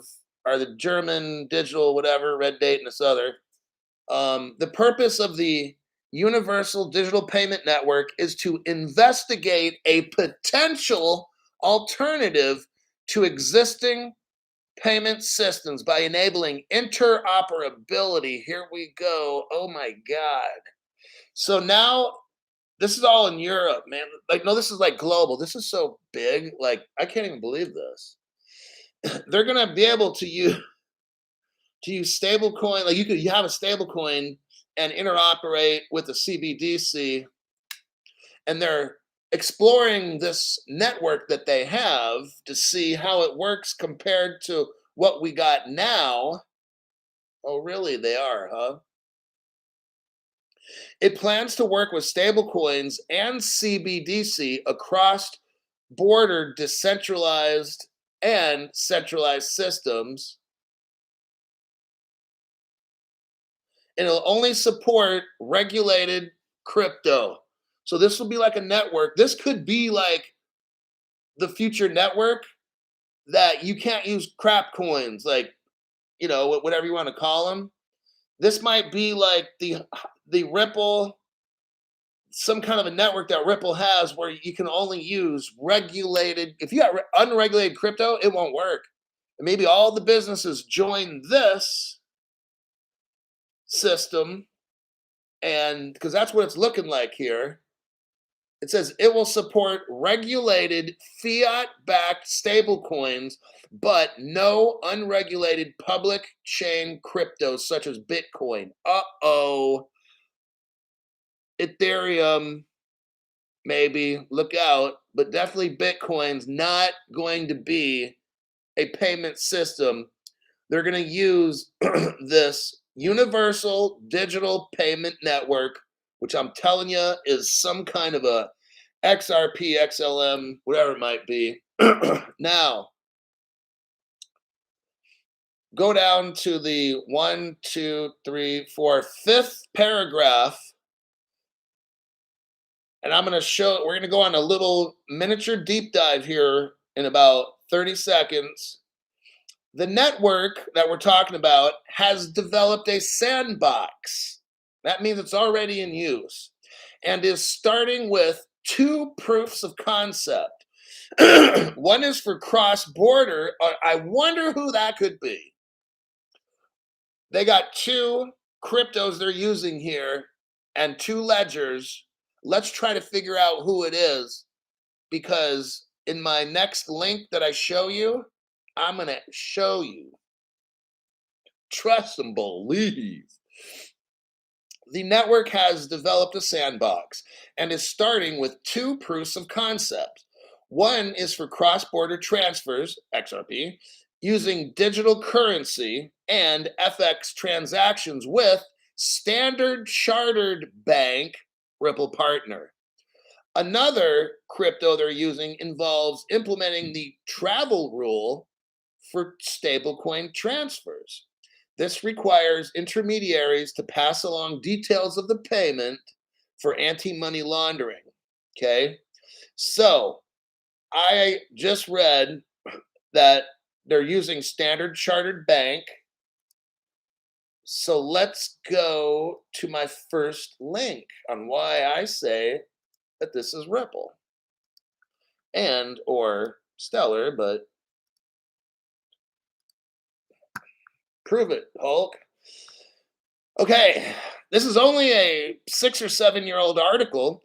A: are the German digital whatever, Red Date, and this other. The purpose of the Universal Digital Payment Network is to investigate a potential alternative to existing payment systems by enabling interoperability. Here we go. Oh my God. So now this is all in Europe, man. Like, no, this is like global. This is so big. Like, I can't even believe this. They're gonna be able to use stable coin. Like you have a stable coin and interoperate with the CBDC, and they're exploring this network that they have to see how it works compared to what we got now. Oh, really? They are, huh? It plans to work with stablecoins and CBDC across border decentralized and centralized systems. It'll only support regulated crypto. So this will be like a network. This could be like the future network that you can't use crap coins, like, whatever you want to call them. This might be like the Ripple, some kind of a network that Ripple has where you can only use regulated. If you got unregulated crypto, it won't work. And maybe all the businesses join this system, and because that's what it's looking like here. It says it will support regulated fiat-backed stablecoins, but no unregulated public chain cryptos such as Bitcoin. Uh-oh. Ethereum, maybe, look out, but definitely Bitcoin's not going to be a payment system. They're going to use this universal digital payment network, which I'm telling you is some kind of a XRP, XLM, whatever it might be. Now, go down to the 1, 2, 3, 4, fifth paragraph. And I'm going to show, we're going to go on a little miniature deep dive here in about 30 seconds. The network that we're talking about has developed a sandbox. That means it's already in use and is starting with 2 proofs of concept. One is for cross-border. I wonder who that could be. They got 2 cryptos they're using here and 2 ledgers. Let's try to figure out who it is, because in my next link that I show you, I'm going to show you. Trust and believe. The network has developed a sandbox and is starting with 2 proofs of concept. One is for cross-border transfers, XRP, using digital currency and FX transactions with Standard Chartered Bank Ripple partner. Another crypto they're using involves implementing the travel rule for stablecoin transfers. This requires intermediaries to pass along details of the payment for anti-money laundering. Okay, so I just read that they're using Standard Chartered Bank. So let's go to my first link on why I say that this is Ripple and or Stellar, but prove it, Hulk. Okay, this is only a 6 or 7-year-old article.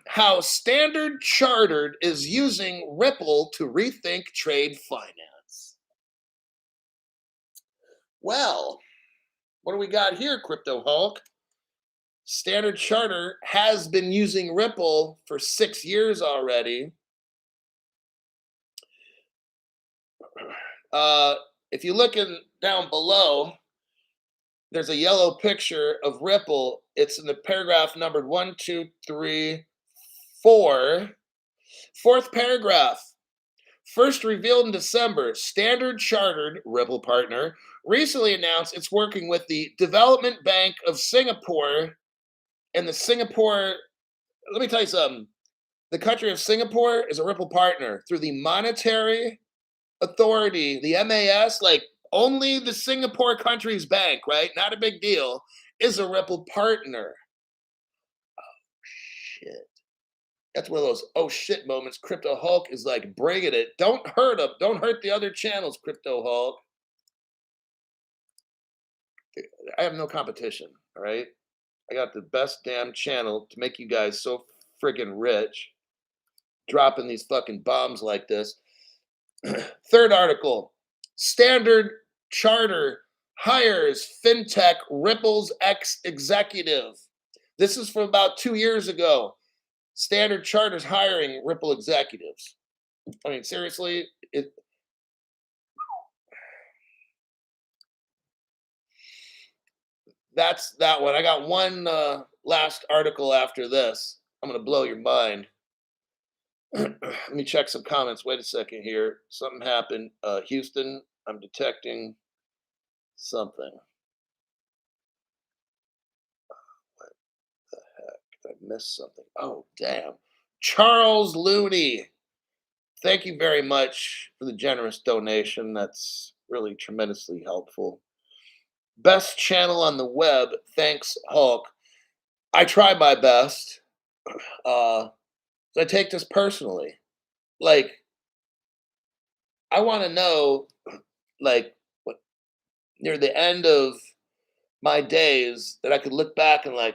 A: How Standard Chartered is using Ripple to rethink trade finance. Well, what do we got here, Crypto Hulk? Standard Charter has been using Ripple for 6 years already. If you look down below, there's a yellow picture of Ripple. It's in the paragraph numbered 1, 2, 3, 4. Fourth paragraph. First revealed in December, Standard Chartered, Ripple partner, recently announced it's working with the Development Bank of Singapore and the Singapore. Let me tell you something. The country of Singapore is a Ripple partner through the Monetary Authority, the MAS, like only the Singapore country's bank, right? Not a big deal, is a Ripple partner. Oh, shit. That's one of those oh shit moments. Crypto Hulk is like bringing it. Don't hurt him. Don't hurt the other channels, Crypto Hulk. I have no competition, all right? I got the best damn channel to make you guys so friggin' rich. Dropping these fucking bombs like this. Third article. Standard Charter hires fintech Ripple's ex-executive. This is from about 2 years ago. Standard Charter's hiring Ripple executives. I mean, seriously, that's that one. I got one last article after this. I'm going to blow your mind. Let me check some comments. Wait a second here. Something happened. Houston, I'm detecting something. What the heck? Did I miss something? Oh, damn. Charles Looney. Thank you very much for the generous donation. That's really tremendously helpful. Best channel on the web. Thanks, Hulk. I try my best. I take this personally. Like, I want to know, like, what near the end of my days that I could look back and I'm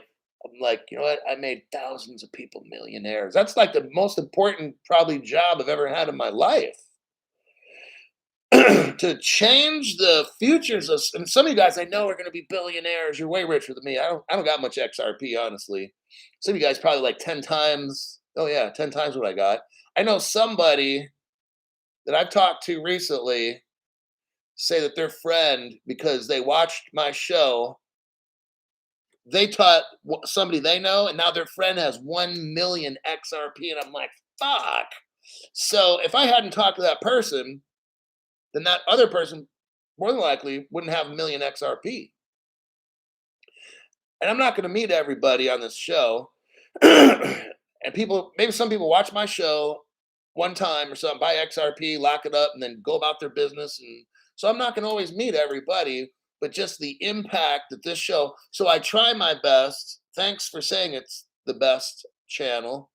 A: like, you know what? I made thousands of people millionaires. That's like the most important probably job I've ever had in my life. To change the futures of, and some of you guys I know are going to be billionaires. You're way richer than me. I don't got much XRP, honestly. Some of you guys probably like 10 times. Oh yeah, 10 times what I got. I know somebody that I've talked to recently say that their friend, because they watched my show, they taught somebody they know, and now their friend has 1 million XRP, and I'm like, fuck. So if I hadn't talked to that person, then that other person more than likely wouldn't have 1 million XRP. And I'm not going to meet everybody on this show. And people, maybe some people watch my show one time or something, buy XRP, lock it up, and then go about their business. And so I'm not going to always meet everybody, but just the impact that this show. So I try my best. Thanks for saying it's the best channel,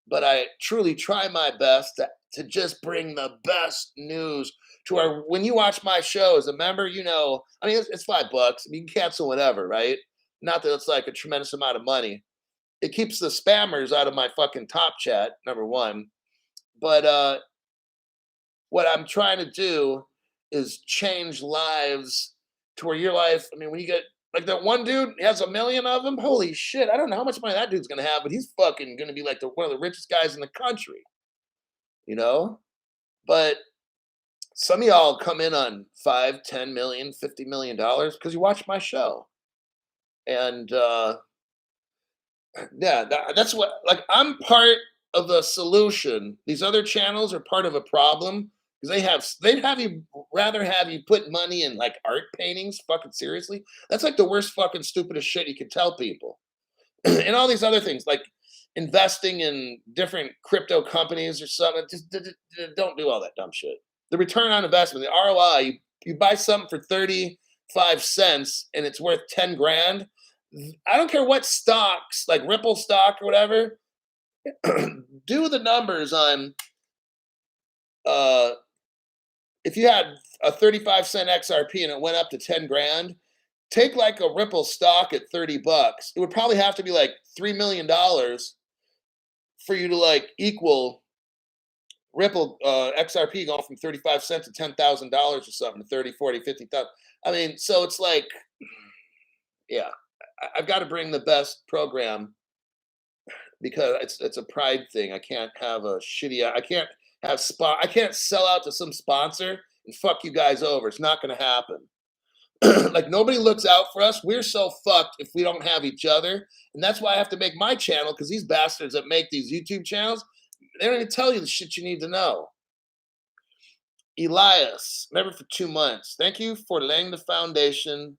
A: but I truly try my best to just bring the best news to our. When you watch my show as a member, you know, I mean, it's $5. I mean, you can cancel whatever, right? Not that it's like a tremendous amount of money. It keeps the spammers out of my fucking top chat, number one. But what I'm trying to do is change lives to where your life, I mean, when you get like that one dude, he has 1 million of them. Holy shit. I don't know how much money that dude's gonna have, but he's fucking gonna be like one of the richest guys in the country, you know? But some of y'all come in on 5, 10 million, $50 million because you watch my show. And yeah, that's what, like, I'm part of the solution. These other channels are part of a problem because they'd rather have you put money in like art paintings. Fucking seriously, that's like the worst fucking stupidest shit you could tell people. And all these other things like investing in different crypto companies or something. Just don't do all that dumb shit. The return on investment, the ROI, you buy something for 35 cents and it's worth 10 grand. I don't care what stocks, like Ripple stock or whatever, do the numbers on if you had a 35-cent XRP and it went up to 10 grand, take like a Ripple stock at $30. It would probably have to be like $3 million for you to like equal Ripple XRP going from 35 cents to $10,000 or something, 30, 40, 50,000. I mean, so it's like, yeah. I've got to bring the best program because it's a pride thing. I can't have a shitty. I can't have spot. I can't sell out to some sponsor and fuck you guys over. It's not going to happen. Like nobody looks out for us. We're so fucked if we don't have each other, and that's why I have to make my channel because these bastards that make these YouTube channels, they don't even tell you the shit you need to know. Elias, never for 2 months. Thank you for laying the foundation,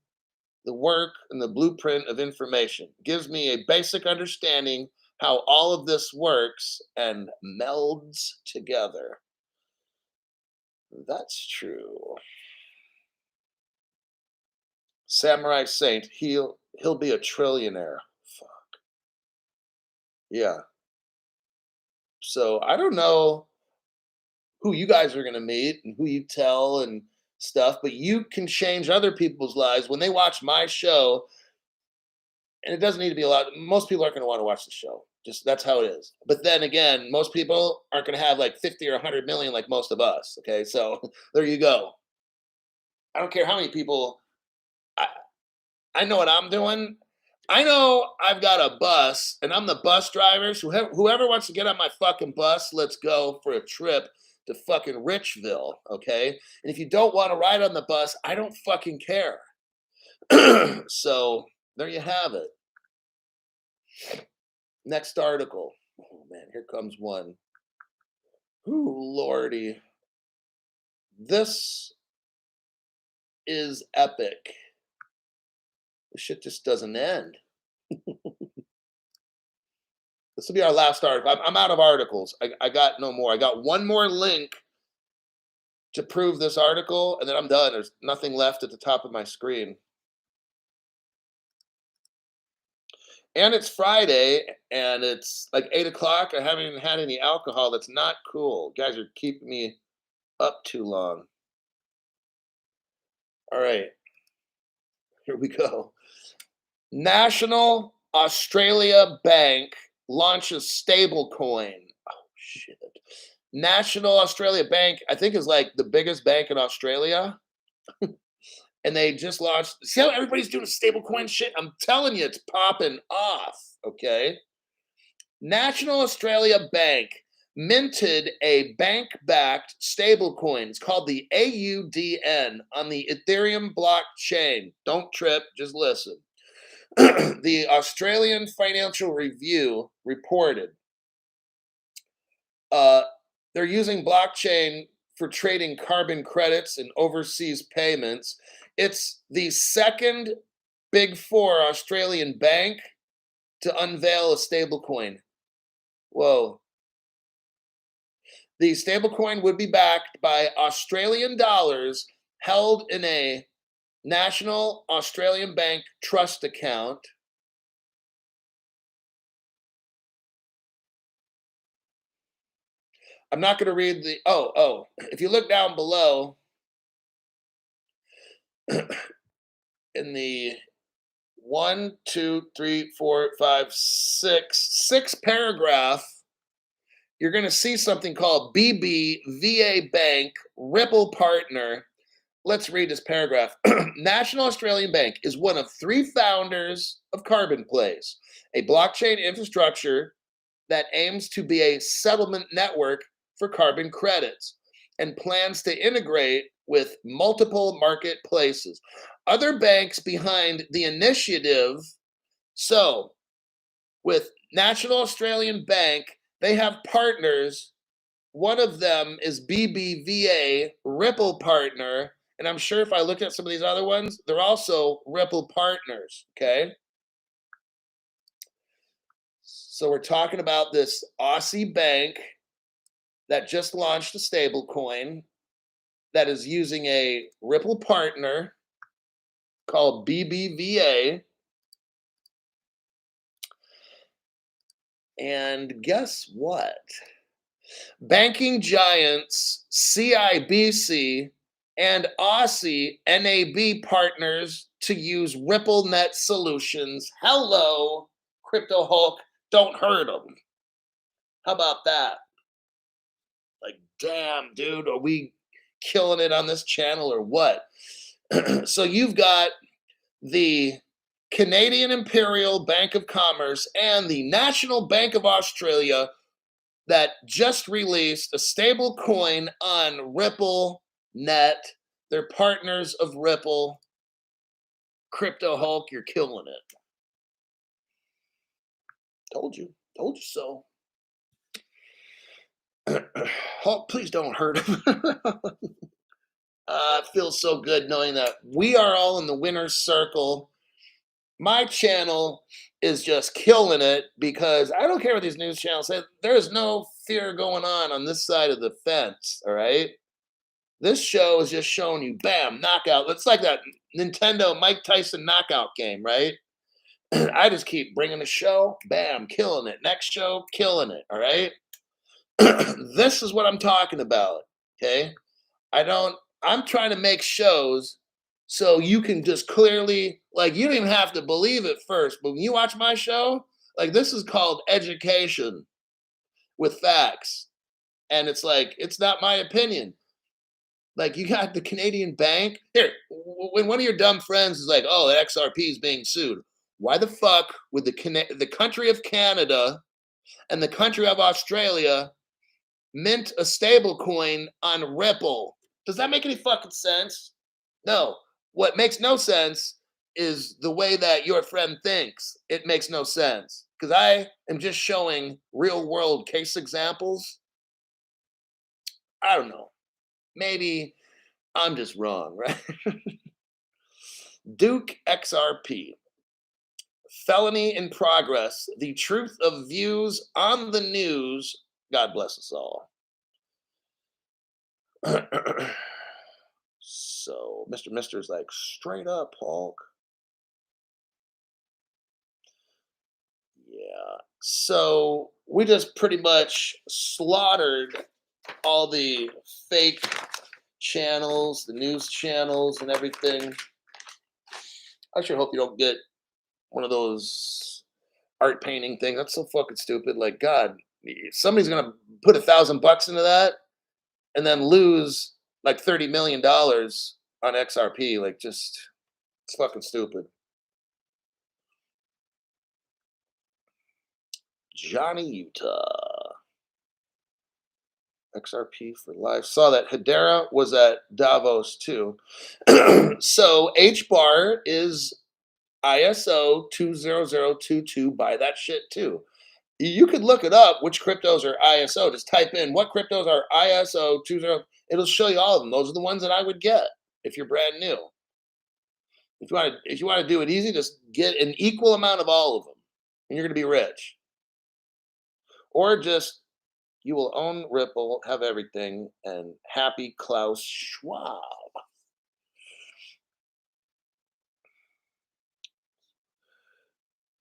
A: the work, and the blueprint of information. Gives me a basic understanding how all of this works and melds together. That's true. Samurai Saint, he'll be a trillionaire. Fuck. Yeah. So I don't know who you guys are going to meet and who you tell and stuff, but you can change other people's lives when they watch my show. And it doesn't need to be a lot. Most people aren't going to want to watch the show. Just that's how it is. But then again, most people aren't going to have like 50 or 100 million like most of us. Okay. So there you go. I don't care how many people. I know what I'm doing. I know I've got a bus and I'm the bus driver. So whoever wants to get on my fucking bus, let's go for a trip to fucking Richville. Okay. And if you don't want to ride on the bus, I don't fucking care. So there you have it. Next article. Oh man, here comes one. Ooh, lordy. This is epic. The shit just doesn't end. This will be our last article. I'm out of articles. I got no more. I got one more link to prove this article, and then I'm done. There's nothing left at the top of my screen. And it's Friday, and it's like 8 o'clock. I haven't even had any alcohol. That's not cool. You guys are keeping me up too long. All right. Here we go. National Australia Bank launches stablecoin. Oh, shit. National Australia Bank, I think, is like the biggest bank in Australia. And they just launched. See how everybody's doing stablecoin shit? I'm telling you, it's popping off. Okay. National Australia Bank minted a bank-backed stablecoin. It's called the AUDN on the Ethereum blockchain. Don't trip, just listen. The Australian Financial Review reported they're using blockchain for trading carbon credits and overseas payments. It's the second Big Four Australian bank to unveil a stablecoin. Whoa. The stablecoin would be backed by Australian dollars held in a National Australian Bank trust account. I'm not going to read the. If you look down below in the 1, 2, 3, 4, 5, 6 paragraph, you're going to see something called BBVA Bank Ripple Partner. Let's read this paragraph. National Australian Bank is one of 3 founders of Carbon Place, a blockchain infrastructure that aims to be a settlement network for carbon credits and plans to integrate with multiple marketplaces. Other banks behind the initiative. So, with National Australian Bank, they have partners. One of them is BBVA Ripple Partner. And I'm sure if I look at some of these other ones, they're also Ripple partners. Okay. So we're talking about this Aussie bank that just launched a stable coin that is using a Ripple partner called BBVA. And guess what? Banking giants Cibdc and Aussie NAB partners to use RippleNet solutions. Hello, Crypto Hulk. Don't hurt them. How about that? Like, damn, dude, are we killing it on this channel or what? So you've got the Canadian Imperial Bank of Commerce and the National Bank of Australia that just released a stable coin on Ripple Net. They're partners of Ripple. Crypto Hulk, you're killing it. Told you so. Hulk, please don't hurt him. It feels so good knowing that we are all in the winner's circle. My channel is just killing it because I don't care what these news channels say. There's no fear going on this side of the fence, all right? This show is just showing you, bam, knockout. It's like that Nintendo Mike Tyson knockout game, right? I just keep bringing the show, bam, killing it. Next show, killing it, all right? This is what I'm talking about, okay? I'm trying to make shows so you can just clearly, like, you don't even have to believe it first, but when you watch my show, like, this is called education with facts. And it's like, it's not my opinion. Like, you got the Canadian bank. Here, when one of your dumb friends is like, oh, the XRP is being sued, why the fuck would the country of Canada and the country of Australia mint a stable coin on Ripple? Does that make any fucking sense? No. What makes no sense is the way that your friend thinks. It makes no sense. Because I am just showing real world case examples. I don't know. Maybe I'm just wrong, right? Duke XRP. Felony in progress. The truth of views on the news. God bless us all. So Mr. Mister's like, straight up, Hulk. Yeah. So we just pretty much slaughtered all the fake channels, the news channels and everything. I sure hope you don't get one of those art painting things. That's so fucking stupid. Like, God, somebody's gonna put $1,000 into that and then lose like $30 million on XRP. Like, just, it's fucking stupid. Johnny Utah. XRP for life. Saw that Hedera was at Davos too. So HBAR is ISO 20022. Buy that shit too. You could look it up, which cryptos are ISO. Just type in what cryptos are ISO 20. It'll show you all of them. Those are the ones that I would get if you're brand new. If you want to do it easy, just get an equal amount of all of them, and you're going to be rich. Or just, you will own Ripple, have everything, and happy Klaus Schwab.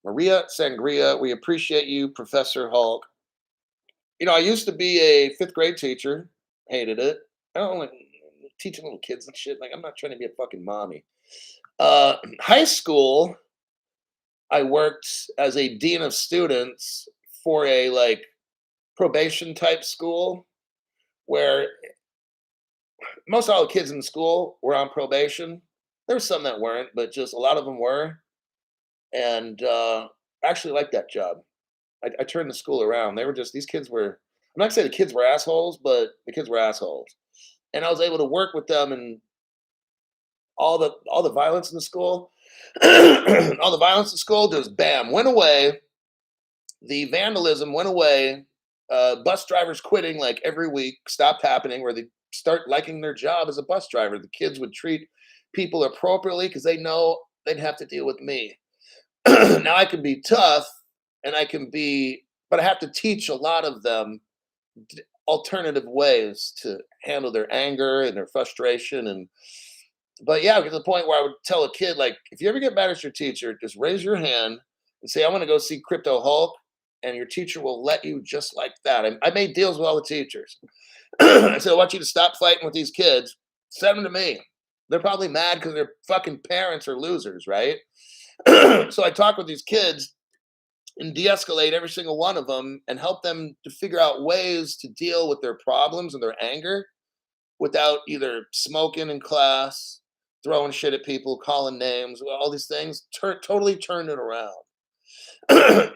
A: Maria Sangria, we appreciate you, Professor Hulk. You know, I used to be a 5th grade teacher. Hated it. I don't like teaching little kids and shit. Like, I'm not trying to be a fucking mommy. High school, I worked as a dean of students for a like probation type school where most all the kids in the school were on probation. There were some that weren't, but just a lot of them were. And I actually liked that job. I turned the school around. They were just, these kids were, I'm not saying the kids were assholes, but the kids were assholes. And I was able to work with them and all the violence in the school, all the violence in school just bam, went away. The vandalism went away. Bus drivers quitting like every week stopped happening, where they start liking their job as a bus driver. The kids would treat people appropriately because they know they'd have to deal with me. Now I can be tough and but I have to teach a lot of them alternative ways to handle their anger and their frustration. But yeah, I get to the point where I would tell a kid, like, if you ever get mad at your teacher, just raise your hand and say, I want to go see Crypto Hulk, and your teacher will let you just like that. I made deals with all the teachers. I said, I want you to stop fighting with these kids. Send them to me. They're probably mad because their fucking parents are losers, right? So I talk with these kids and de-escalate every single one of them and help them to figure out ways to deal with their problems and their anger without either smoking in class, throwing shit at people, calling names, all these things. Totally turned it around.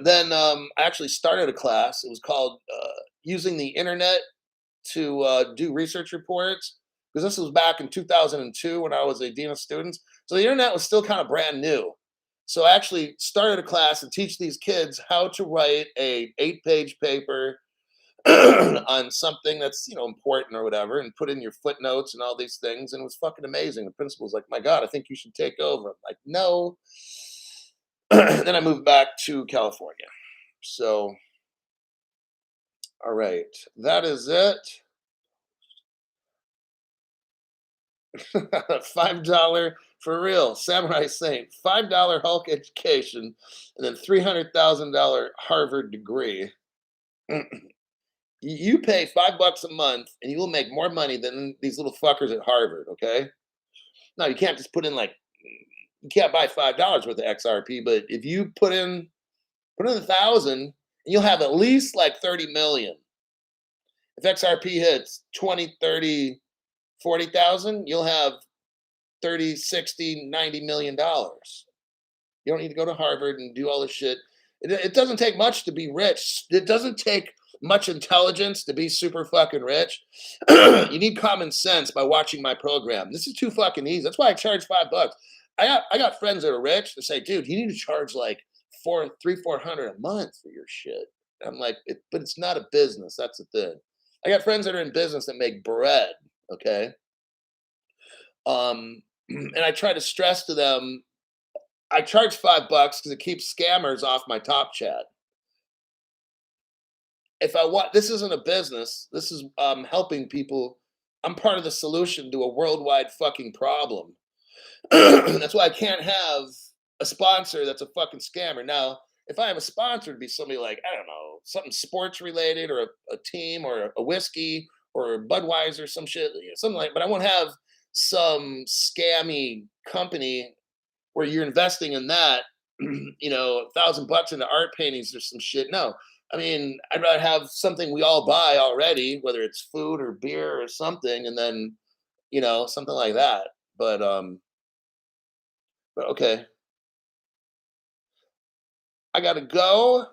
A: Then I actually started a class. It was called using the internet to do research reports, because this was back in 2002 when I was a dean of students. So the internet was still kind of brand new. So I actually started a class to teach these kids how to write a 8-page paper on something that's important or whatever, and put in your footnotes and all these things. And it was fucking amazing. The principal's like, "My God, I think you should take over." I'm like, "No." Then I moved back to California. So, all right, that is it. $5 for real, Samurai Saint. $5 Hulk education, and then $300,000 Harvard degree. You pay $5 a month, and you will make more money than these little fuckers at Harvard. Okay, now you can't just put in like you can't buy $5 worth of XRP, but if you put in 1,000, you'll have at least like 30 million. If XRP hits 20, 30, 40,000, you'll have 30, 60, 90 million dollars. You don't need to go to Harvard and do all this shit. It doesn't take much to be rich. It doesn't take much intelligence to be super fucking rich. You need common sense by watching my program. This is too fucking easy. That's why I charge $5. I got friends that are rich that say, "Dude, you need to charge like 400 a month for your shit." I'm like, but it's not a business. That's the thing. I got friends that are in business that make bread. Okay. And I try to stress to them, I charge $5 because it keeps scammers off my top chat. If I want, this isn't a business. This is helping people. I'm part of the solution to a worldwide fucking problem. That's why I can't have a sponsor that's a fucking scammer. Now, if I have a sponsor, it'd be somebody like, I don't know, something sports related, or a team, or a whiskey, or Budweiser, some shit, something like. But I won't have some scammy company where you're investing in that, $1,000 into art paintings or some shit. No, I mean, I'd rather have something we all buy already, whether it's food or beer or something, and then something like that. But okay, I gotta go.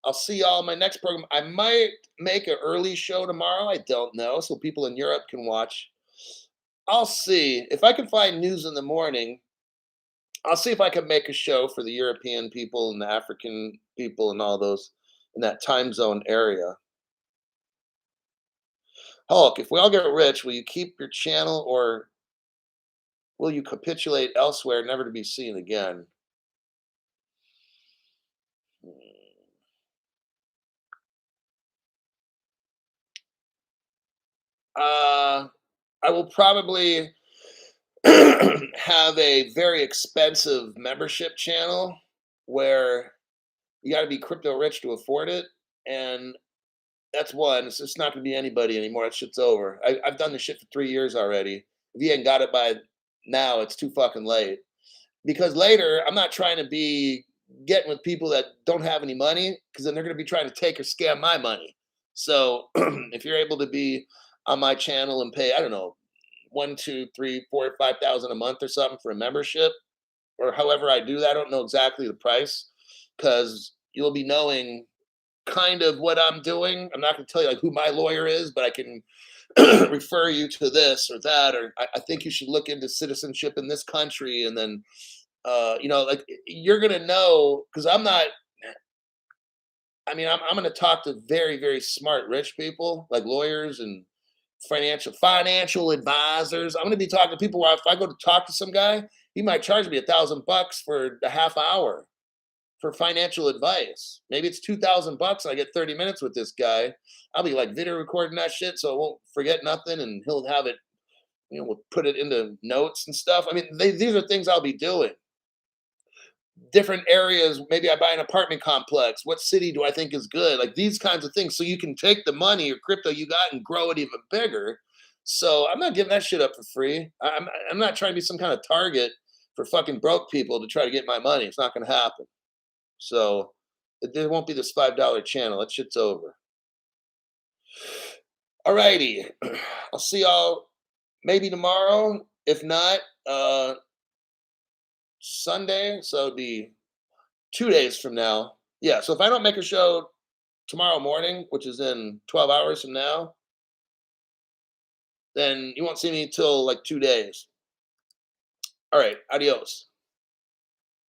A: I'll see y'all in my next program. I might make an early show tomorrow. I don't know, so people in Europe can watch. I'll see if I can find news in the morning. I'll see if I can make a show for the European people and the African people and all those in that time zone area. Hulk, if we all get rich, will you keep your channel, or will you capitulate elsewhere, never to be seen again? Uh, I will probably have a very expensive membership channel where you got to be crypto rich to afford it. And that's one. It's just not going to be anybody anymore. That shit's over. I've done this shit for 3 years already. If you ain't got it by now, it's too fucking late. Because later, I'm not trying to be getting with people that don't have any money, because then they're going to be trying to take or scam my money. So if you're able to be on my channel and pay, I don't know, 1, 2, 3, 4, 5,000 a month or something for a membership, or however I do that, I don't know exactly the price, because you'll be knowing kind of what I'm doing. I'm not going to tell you like who my lawyer is, but I can refer you to this or that, or I think you should look into citizenship in this country, and then like you're going to know, because I'm not. I mean, I'm going to talk to very, very smart rich people like lawyers and financial advisors. I'm going to be talking to people where if I go to talk to some guy, he might charge me $1,000 for a half hour for financial advice. Maybe it's $2,000 and I get 30 minutes with this guy. I'll be like video recording that shit so I won't forget nothing, and he'll have it, we'll put it into notes and stuff. I mean, these are things I'll be doing. Different areas, maybe I buy an apartment complex. What city do I think is good? Like these kinds of things. So you can take the money or crypto you got and grow it even bigger. So I'm not giving that shit up for free. I'm not trying to be some kind of target for fucking broke people to try to get my money. It's not going to happen. So there won't be this $5 channel. That shit's over. All righty. I'll see y'all maybe tomorrow. If not, Sunday, so it'd be 2 days from now. Yeah, so if I don't make a show tomorrow morning, which is in 12 hours from now, then you won't see me till like 2 days. All right, adios.